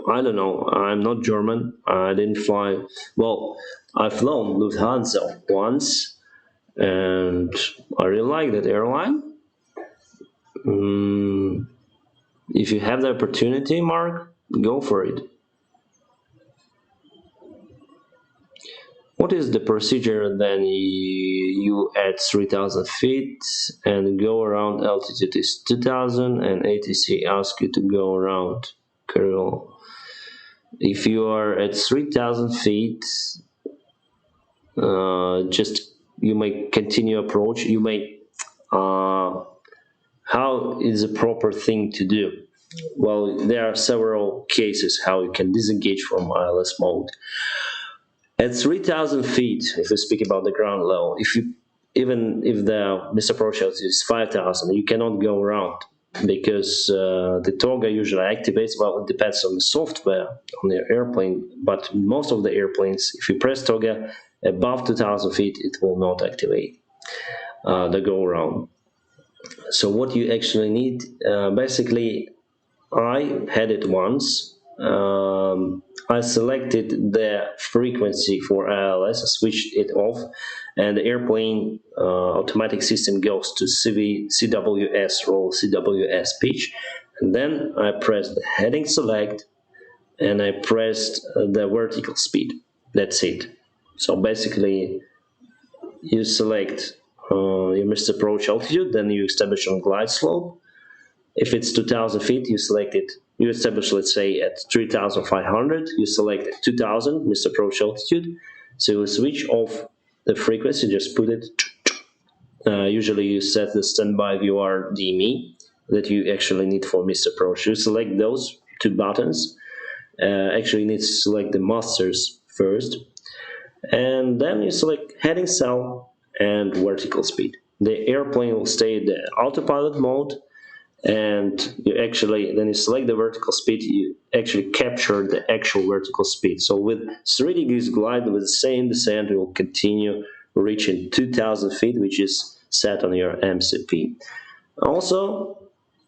I don't know. I'm not German. I didn't fly. Well, I've flown Lufthansa once, and I really like that airline. If you have the opportunity, Mark, go for it. What is the procedure then you at 3,000 feet and go around altitude is 2,000 and ATC asks you to go around Kirill. If you are at 3,000 feet, just you may continue approach. You may how is the proper thing to do? Well, there are several cases how you can disengage from ILS mode. At 3,000 feet, if we speak about the ground level, even if the misapproach is 5,000, you cannot go around because the toga usually activates. Well, it depends on the software on the airplane, but most of the airplanes, if you press toga above 2,000 feet, it will not activate the go around. So what you actually need, basically, I had it once. I selected the frequency for ILS, I switched it off, and the airplane automatic system goes to CWS roll, CWS pitch. And then I pressed the heading select, and I pressed the vertical speed. That's it. So basically, you select your missed approach altitude, then you establish on glide slope. If it's 2,000 feet, you select it. You establish, let's say, at 3,500. You select 2,000 missed approach altitude. So you switch off the frequency. Just put it. Usually, you set the standby VR DME that you actually need for missed approach. You select those two buttons. Actually, you need to select the masters first, and then you select heading cell and vertical speed. The airplane will stay in the autopilot mode, and you actually, then you select the vertical speed, you actually capture the actual vertical speed. So with 3 degrees glide with the same descent, you will continue reaching 2,000 feet, which is set on your MCP. Also,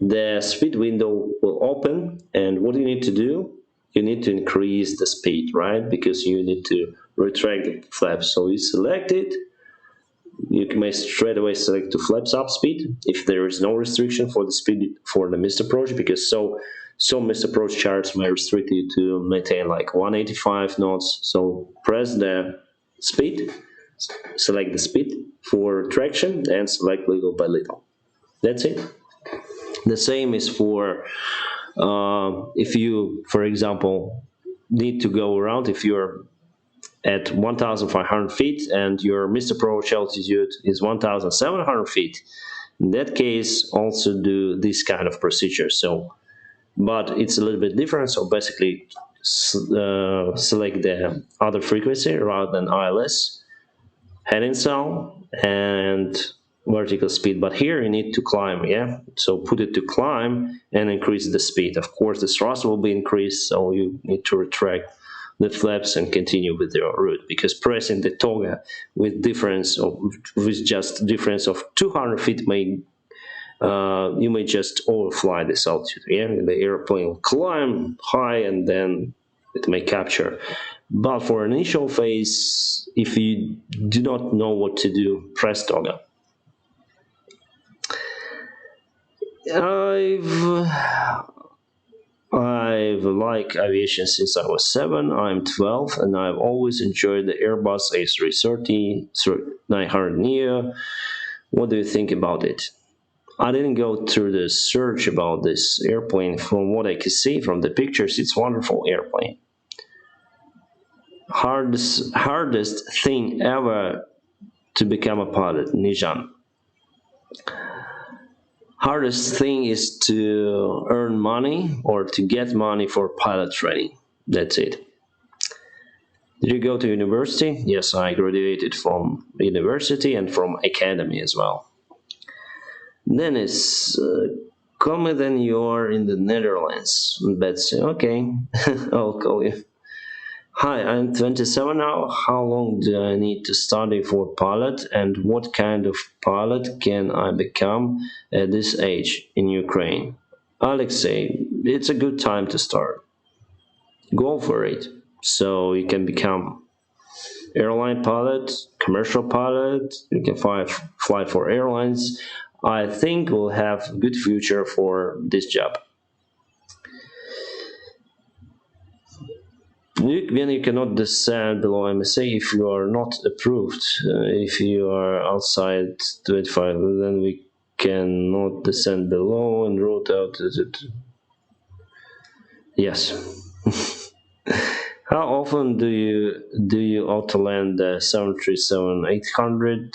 the speed window will open, and what you need to do, you need to increase the speed, right? Because you need to retract the flaps. So you select it. You may straight away select to flaps up speed if there is no restriction for the speed for the missed approach, because some missed approach charts may restrict you to maintain like 185 knots. So press the speed, select the speed for traction, and select little by little. That's it. The same is for if you, for example, need to go around, if you're at 1,500 feet and your missed approach altitude is 1,700 feet. In that case, also do this kind of procedure. So, but it's a little bit different. So basically, select the other frequency rather than ILS, heading cell, and vertical speed. But here you need to climb, yeah? So put it to climb and increase the speed. Of course, the thrust will be increased, so you need to retract the flaps and continue with your route, because pressing the toga with just difference of 200 feet may you may just overfly this altitude. Yeah, the airplane will climb high and then it may capture. But for an initial phase, if you do not know what to do, press toga. I've liked aviation since I was 7. I'm 12, and I've always enjoyed the Airbus A330-900neo. What do you think about it? I didn't go through the search about this airplane. From what I can see from the pictures, it's a wonderful airplane. Hardest thing ever to become a pilot, Nijan. Hardest thing is to earn money or to get money for pilot training. That's it. Did you go to university? Yes, I graduated from university and from academy as well. Dennis, call me then you are in the Netherlands. Betsy, okay, I'll call you. Hi, I'm 27 now. How long do I need to study for pilot, and what kind of pilot can I become at this age in Ukraine? Alexei, it's a good time to start. Go for it. So you can become airline pilot, commercial pilot, you can fly for airlines. I think we'll have a good future for this job. When you cannot descend below MSA if you are not approved. If you are outside 25, then we cannot descend below and route out. Yes. How often do you autoland the 737-800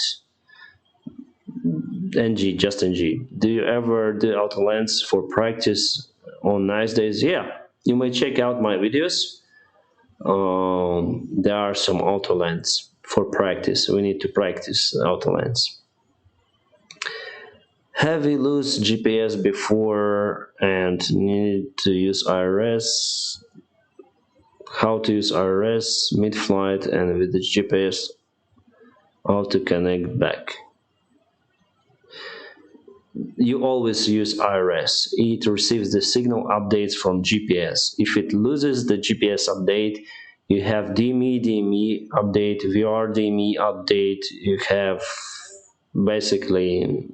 NG, just NG? Do you ever do autolands for practice on nice days? Yeah, you may check out my videos. There are some autolands for practice. We need to practice autolands. Have you lose GPS before and need to use IRS? How to use IRS mid-flight and with the GPS, how to connect back? You always use IRS. It receives the signal updates from GPS. If it loses the GPS update, you have DME update, VR DME update. You have basically,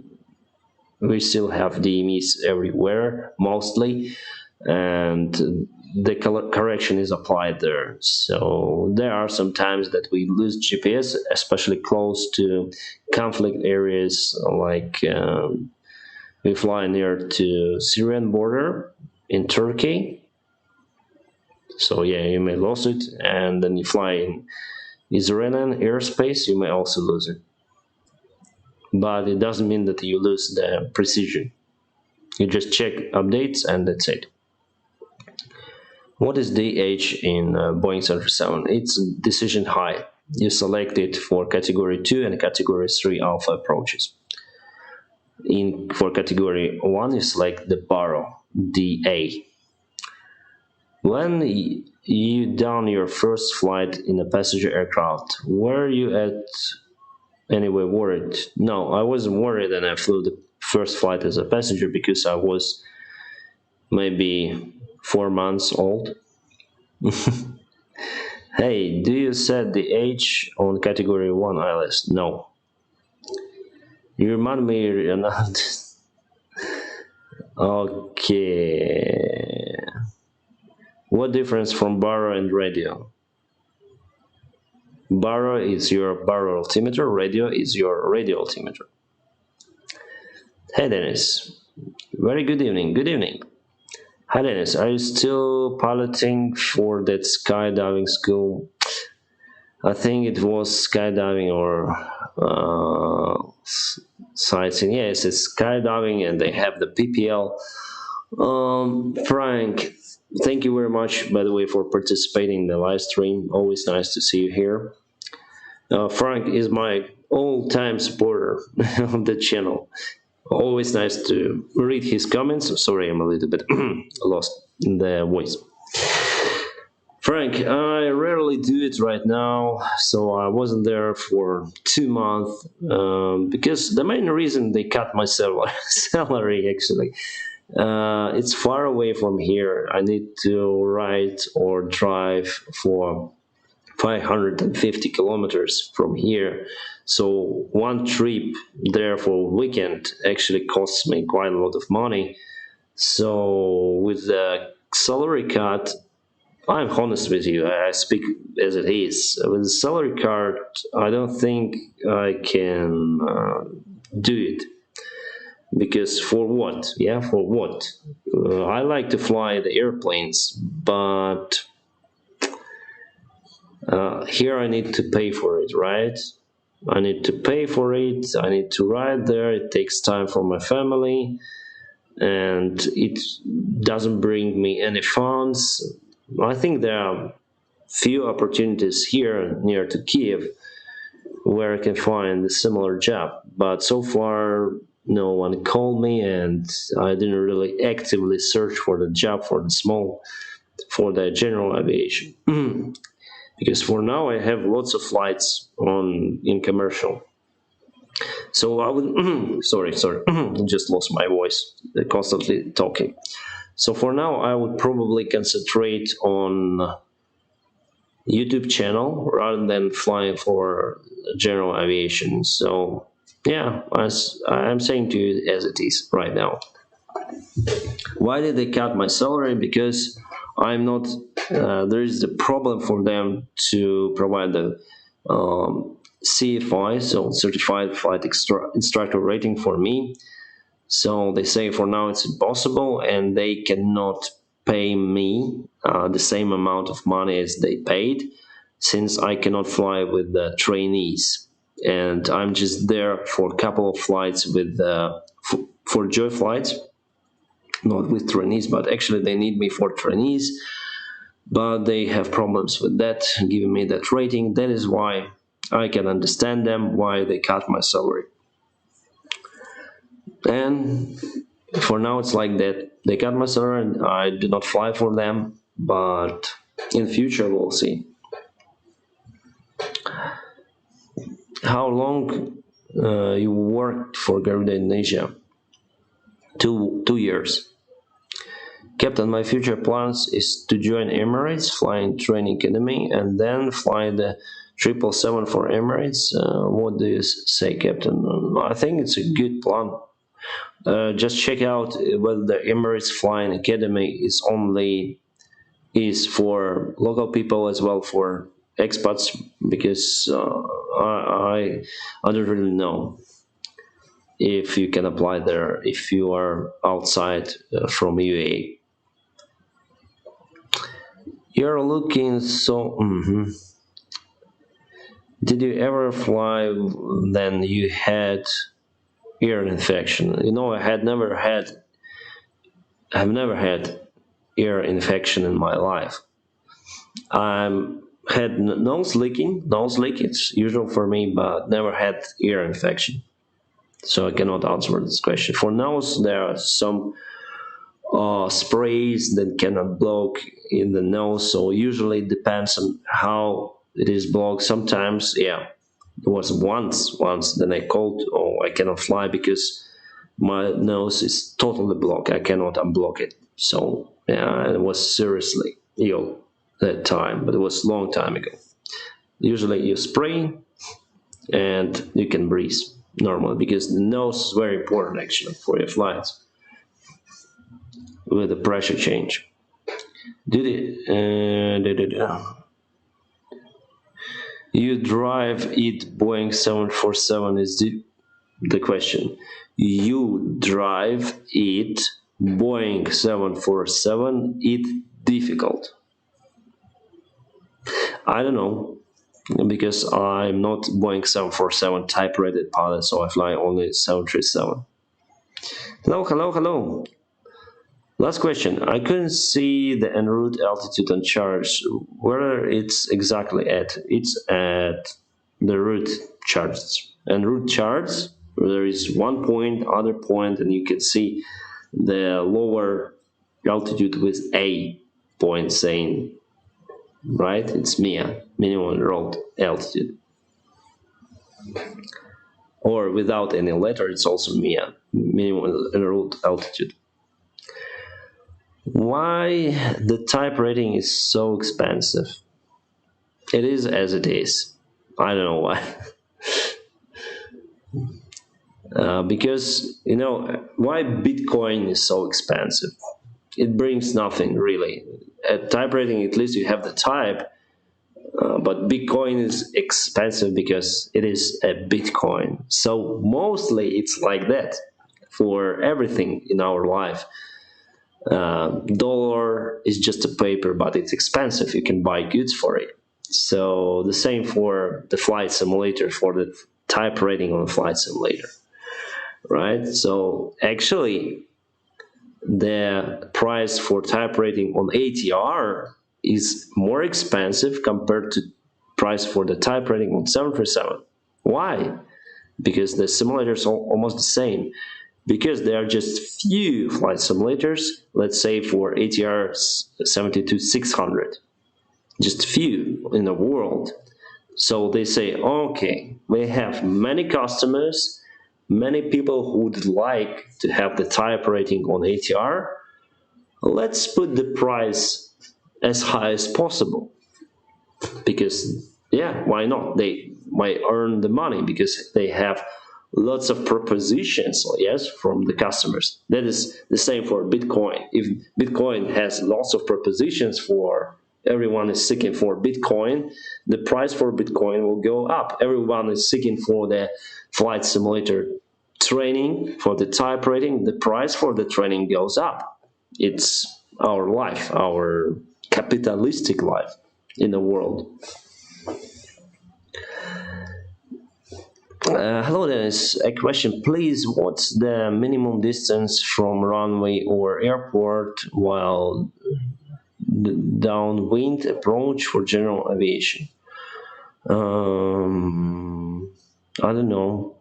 we still have DMEs everywhere, mostly, and the correction is applied there. So there are some times that we lose GPS, especially close to conflict areas like we fly near to Syrian border in Turkey. So yeah, you may lose it, and then you fly in Israeli airspace, you may also lose it. But it doesn't mean that you lose the precision. You just check updates and that's it. What is DH in Boeing 737? It's decision high. You select it for category 2 and category 3 alpha approaches. For category 1, you select the borrow, DA. When you done your first flight in a passenger aircraft, were you anyway worried? No, I wasn't worried, and I flew the first flight as a passenger because I was maybe 4 months old. Hey, do you set the age on category 1 ILS? No. You remind me, Ronald. Okay. What difference from baro and radio? Baro is your baro altimeter, radio is your radio altimeter. Hey Dennis, very good evening, good evening. Hi Dennis, are you still piloting for that skydiving school? I think it was skydiving or sightseeing. Yes, it's skydiving and they have the PPL. Frank, thank you very much, by the way, for participating in the live stream. Always nice to see you here. Frank is my all-time supporter of the channel. Always nice to read his comments. Sorry, I'm a little bit lost in the voice. Frank, I rarely do it right now, so I wasn't there for 2 months because the main reason they cut my salary actually. It's far away from here. I need to ride or drive for 550 kilometers from here. So one trip there for a weekend actually costs me quite a lot of money. So with the salary cut, I'm honest with you, I speak as it is. With the salary cut, I don't think I can do it. Because for what? Yeah, for what? I like to fly the airplanes, but here I need to pay for it, right? I need to pay for it, I need to ride there, it takes time for my family, and it doesn't bring me any funds. I think there are few opportunities here near to Kiev where I can find a similar job. But so far, no one called me, and I didn't really actively search for the job for the general aviation. Because for now I have lots of flights on in commercial. So I would sorry, just lost my voice, constantly talking. So for now I would probably concentrate on YouTube channel rather than flying for general aviation. So yeah, as I'm saying to you as it is right now. Why did they cut my salary? Because I'm not. There is a problem for them to provide the CFI, so Certified Flight Instructor rating for me. So they say for now it's impossible, and they cannot pay me the same amount of money as they paid, since I cannot fly with the trainees, and I'm just there for a couple of flights with for joy flights, not with trainees, but actually they need me for trainees, but they have problems with that, giving me that rating. That is why I can understand them, why they cut my salary. And for now it's like that. They cut my salary and I do not fly for them, but in future we'll see. How long you worked for Garuda Indonesia? 2 years. Captain, my future plans is to join Emirates, fly in training academy, and then fly the 777 for Emirates. What do you say, Captain? I think it's a good plan. Just check out whether the Emirates Flying Academy is for local people as well for expats, because I don't really know if you can apply there if you are outside from UAE. You're looking so. Did you ever fly? Then you had ear infection. I've never had ear infection in my life. I had nose leaking. Nose leak, it's usual for me, but never had ear infection. So I cannot answer this question. For nose, there are some sprays that cannot block in the nose. So usually it depends on how it is blocked. Sometimes, yeah, there was once. Then I called, oh, I cannot fly because my nose is totally blocked. I cannot unblock it. So yeah, I was seriously ill that time, but it was a long time ago. Usually you spray and you can breathe normally, because the nose is very important actually for your flights with the pressure change. You drive it Boeing 747 is the question. You drive it Boeing 747 it difficult. I don't know, because I'm not Boeing 747 type-rated pilot, so I fly only 737. Hello. Last question. I couldn't see the en route altitude on charts. Where it's exactly at? It's at the route charts. En route charts, there is one point, other point, and you can see the lower altitude with a point saying, right? It's MIA, minimum route altitude. Or without any letter, it's also MIA, minimum route altitude. Why the type rating is so expensive? It is as it is. I don't know why. Because, why Bitcoin is so expensive? It brings nothing really. At type rating, at least you have the type, but Bitcoin is expensive because it is a Bitcoin. So mostly it's like that for everything in our life. Dollar is just a paper, but it's expensive. You can buy goods for it. So the same for the flight simulator, for the type rating on the flight simulator, right? So actually, the price for type rating on ATR is more expensive compared to price for the type rating on 737. Why? Because the simulators are almost the same. Because there are just few flight simulators, let's say for ATR 72-600, just few in the world. So they say, okay, we have many customers, many people who would like to have the type rating on ATR. Let's put the price as high as possible, because yeah, why not? They might earn the money because they have lots of propositions, yes, from the customers. That is the same for Bitcoin. If Bitcoin has lots of propositions for everyone is seeking for Bitcoin, the price for Bitcoin will go up. Everyone is seeking for the flight simulator training, for the type rating, the price for the training goes up. It's our life, our capitalistic life in the world. Hello, Dennis. A question, please. What's the minimum distance from runway or airport while downwind approach for general aviation? I don't know.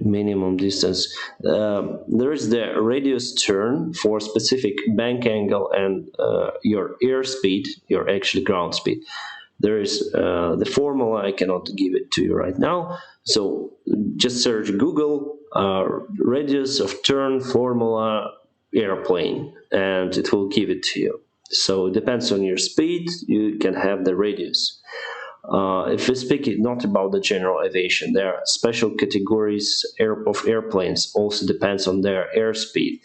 Minimum distance. There is the radius turn for specific bank angle and your airspeed, your actual ground speed. There is the formula. I cannot give it to you right now. So just search Google radius of turn formula airplane, and it will give it to you. So it depends on your speed. You can have the radius. If we speak not about the general aviation, there are special categories of airplanes. Also depends on their airspeed,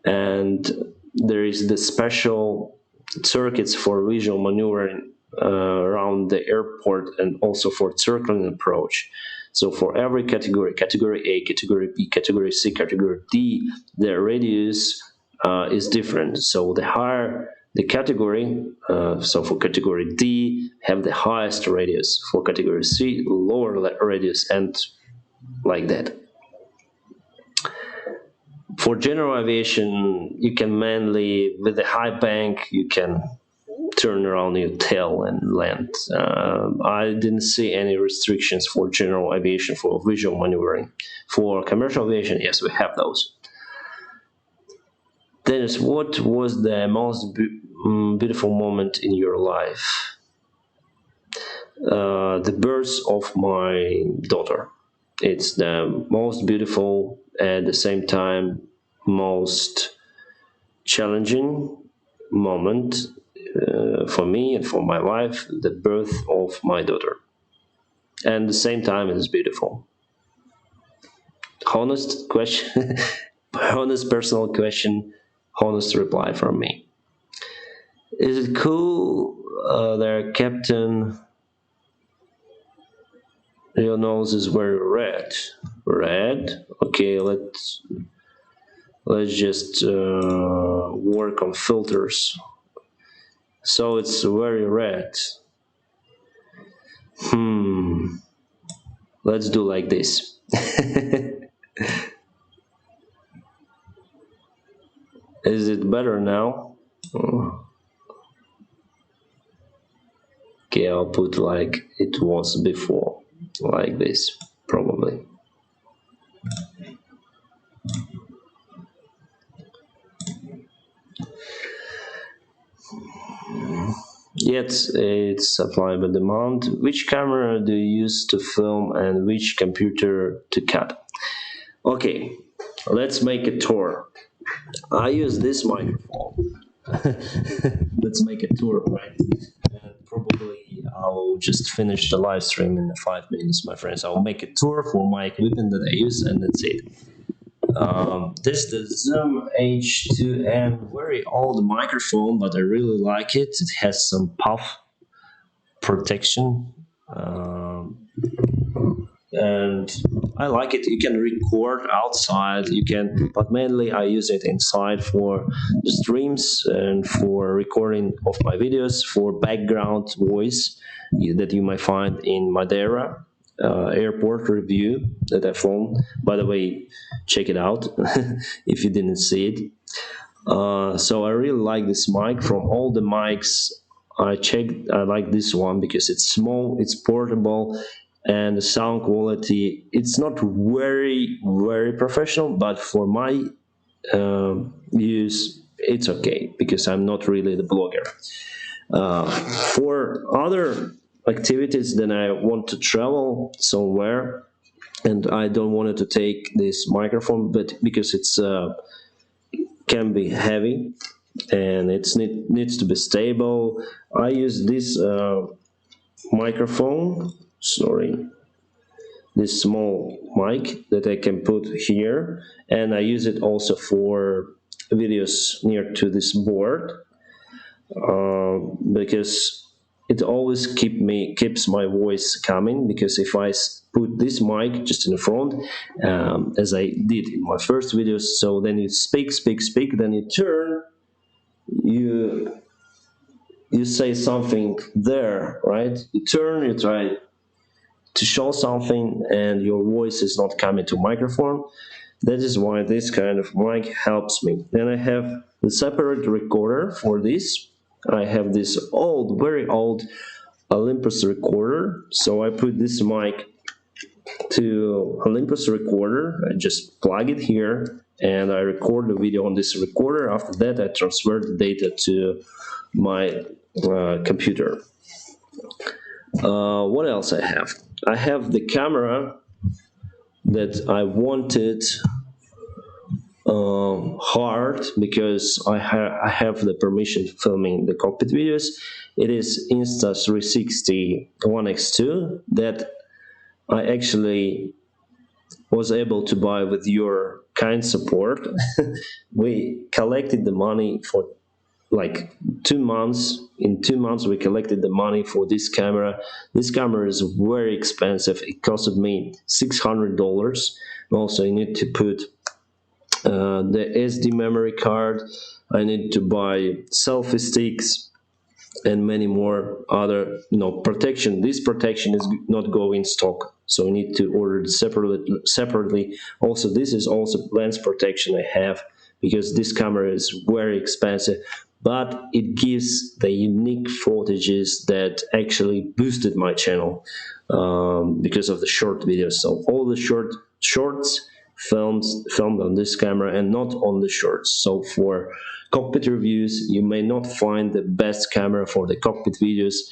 and there is the special circuits for visual maneuvering around the airport, and also for circling approach. So for every category, category A, category B, category C, category D, the radius is different. So the higher the category, so for category D, have the highest radius. For category C, lower radius, and like that. For general aviation, you can mainly, with the high bank, you can turn around your tail and land. I didn't see any restrictions for general aviation for visual maneuvering. For commercial aviation, yes, we have those. Dennis, what was the most beautiful moment in your life? The birth of my daughter. It's the most beautiful, at the same time most challenging moment for me and for my wife, the birth of my daughter. And at the same time, it is beautiful. Honest question, honest personal question, honest reply from me. Is it cool there, Captain? Your nose is very red. Red? Okay, let's just work on filters. So it's very red. Let's do like this. Is it better now? Okay, I'll put like it was before, like this, probably. Yet it's supply by demand. Which camera do you use to film and which computer to cut? Okay, let's make a tour. I use this microphone. Let's make a tour, right? Probably I'll just finish the live stream in 5 minutes, my friends. I'll make a tour for my equipment that I use, and that's it. This is the Zoom H2N, very old microphone, but I really like it. It has some puff protection, and I like it. You can record outside, but mainly I use it inside for streams and for recording of my videos, for background voice that you might find in Madeira airport review that I filmed. By the way, check it out if you didn't see it. So I really like this mic. From all the mics I checked, I like this one because it's small, it's portable, and the sound quality, it's not very professional, but for my use, it's okay because I'm not really the blogger. For other activities, then I want to travel somewhere, and I don't want to take this microphone, but because it's can be heavy and needs to be stable, I use this microphone. Sorry, this small mic that I can put here, and I use it also for videos near to this board, because it always keeps my voice coming. Because if I put this mic just in the front, as I did in my first videos, so then you speak, then you turn, you you say something there, right? You turn, you try to show something, and your voice is not coming to microphone. That is why this kind of mic helps me. Then I have the separate recorder for this. I have this old, very old Olympus recorder. So I put this mic to Olympus recorder. I just plug it here and I record the video on this recorder. After that, I transfer the data to my computer. What else I have? I have the camera that I wanted hard because I have the permission filming the cockpit videos. It is Insta360 1x2 that I actually was able to buy with your kind support. We collected the money for like 2 months. In 2 months, we collected the money for this camera. This camera is very expensive. It costed me $600. Also, you need to put the SD memory card. I need to buy selfie sticks and many more other protection. This protection is not go in stock, so you need to order it separately. Also, this is also lens protection I have because this camera is very expensive, but it gives the unique footages that actually boosted my channel because of the short videos. So all the shorts filmed on this camera and not on the shorts. So for cockpit reviews, you may not find the best camera for the cockpit videos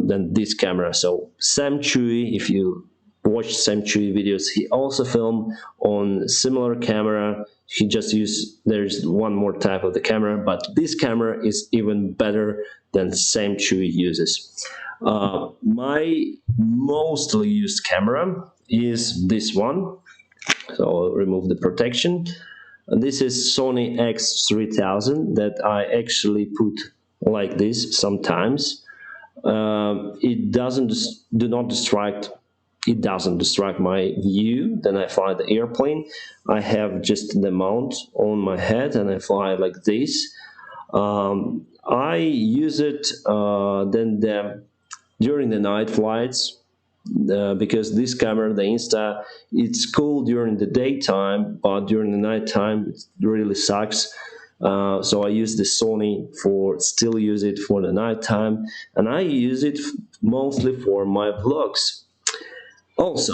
than this camera. So Sam Chui, if you watch Sam Chui videos, he also filmed on similar camera. He just used, there's one more type of the camera, but this camera is even better than Sam Chui uses. My mostly used camera is this one. So I'll remove the protection. This is Sony X3000 that I actually put like this sometimes. It doesn't distract my view. Then I fly the airplane. I have just the mount on my head and I fly like this. I use it during the night flights. Because this camera, the Insta, it's cool during the daytime, but during the nighttime it really sucks. So I use the Sony still use it for the nighttime, and I use it mostly for my vlogs. Also,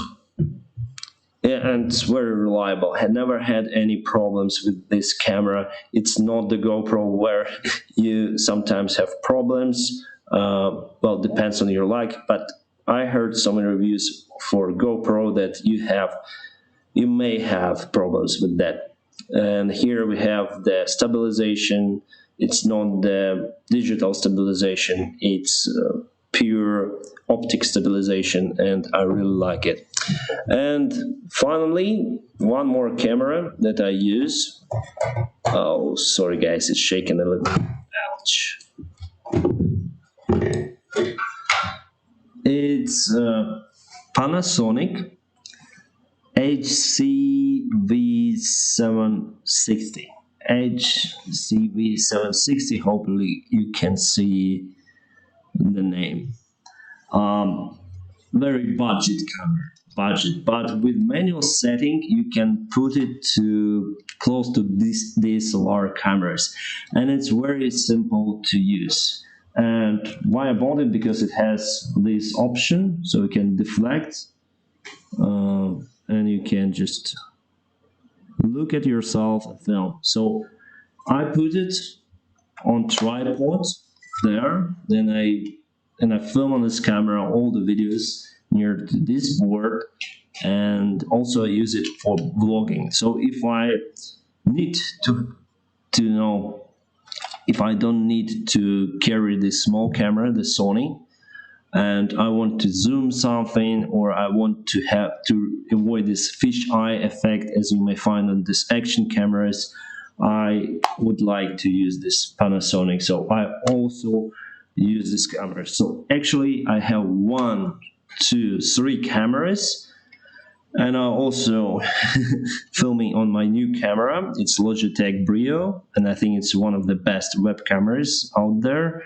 yeah, and it's very reliable. I had never had any problems with this camera. It's not the GoPro where you sometimes have problems. Well, depends on your like, but I heard some reviews for GoPro that you may have problems with that. And here we have the stabilization. It's not the digital stabilization. It's pure optic stabilization, and I really like it. And finally, one more camera that I use. Oh, sorry guys, it's shaking a little. Ouch. It's Panasonic HCV760. HCV760. Hopefully you can see the name. Very budget camera. budget, but with manual setting you can put it to close to these DSLR cameras, and it's very simple to use. And why I bought it? Because it has this option, so you can deflect, and you can just look at yourself and film. So I put it on tripod there, then I film on this camera all the videos near to this board, and also I use it for vlogging. So if I need to know, if I don't need to carry this small camera, the Sony, and I want to zoom something, or I want to have to avoid this fisheye effect as you may find on these action cameras, I would like to use this Panasonic, so I also use this camera. So actually I have 1, 2, 3 cameras, and I'm also filming on my new camera. It's Logitech Brio, and I think it's one of the best web cameras out there.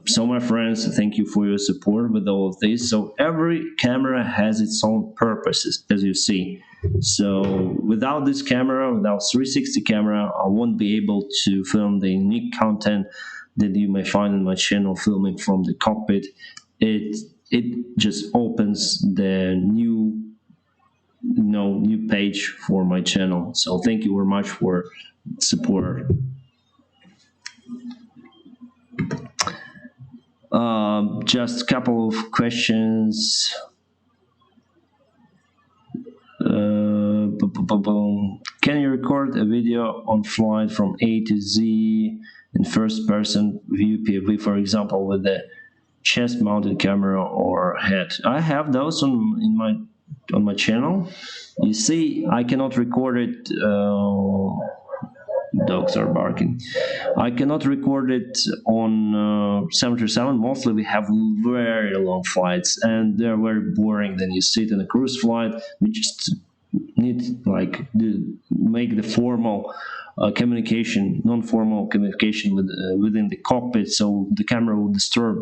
So my friends, thank you for your support with all of this. So every camera has its own purposes, as you see. So without this camera, without 360 camera, I won't be able to film the unique content that you may find in my channel, filming from the cockpit. It just opens the new page for my channel. So thank you very much for support. Just a couple of questions. Can you record a video on flight from A to Z in first person view POV, for example, with the chest mounted camera or head? I have those on my channel. You see, I cannot record it. Dogs are barking. I cannot record it on 737. Mostly we have very long flights and they're very boring. Then you sit in a cruise flight, we just need make the formal communication, non-formal communication within the cockpit, so the camera will disturb.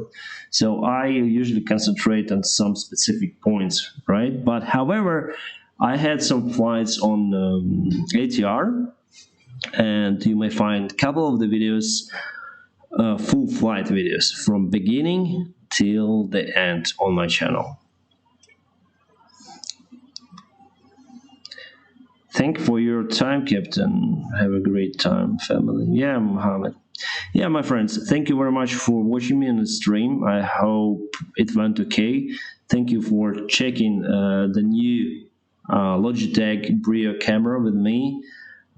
So I usually concentrate on some specific points, right? But however, I had some flights on ATR, and you may find a couple of the videos, full flight videos from beginning till the end on my channel. Thank you for your time, Captain. Have a great time, family. Yeah, Mohammed. Yeah, my friends, thank you very much for watching me on the stream. I hope it went okay. Thank you for checking the new Logitech Brio camera with me.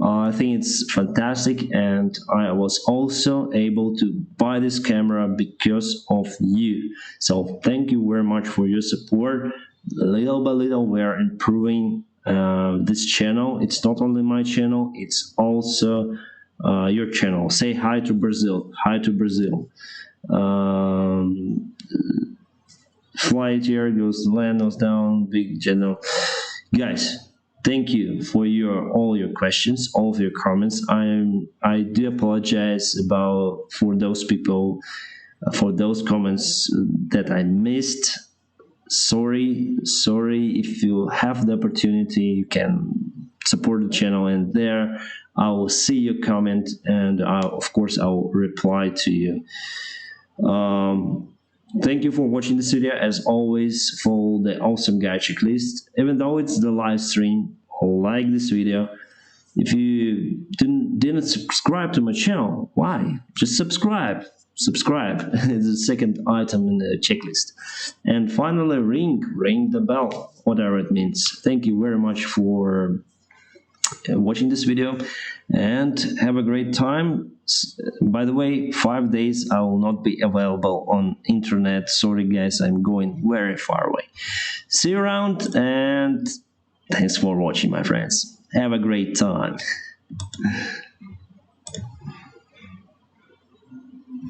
I think it's fantastic, and I was also able to buy this camera because of you. So thank you very much for your support. Little by little, we are improving this channel. It's not only my channel, it's also your channel. Say hi to Brazil. Hi to Brazil. Flight here goes, land goes down, big general. Guys, thank you for all your questions, all of your comments. I do apologize for those people, for those comments that I missed. Sorry. If you have the opportunity, you can support the channel, and there I will see your comment, and of course I will reply to you. Thank you for watching this video. As always, follow the awesome guide checklist. Even though it's the live stream, like this video. If you didn't subscribe to my channel, why? Just subscribe. It's the second item in the checklist. And finally, ring the bell, whatever it means. Thank you very much for watching this video, and have a great time. By the way, 5 days I will not be available on internet. Sorry guys, I'm going very far away. See you around, and thanks for watching, my friends. Have a great time.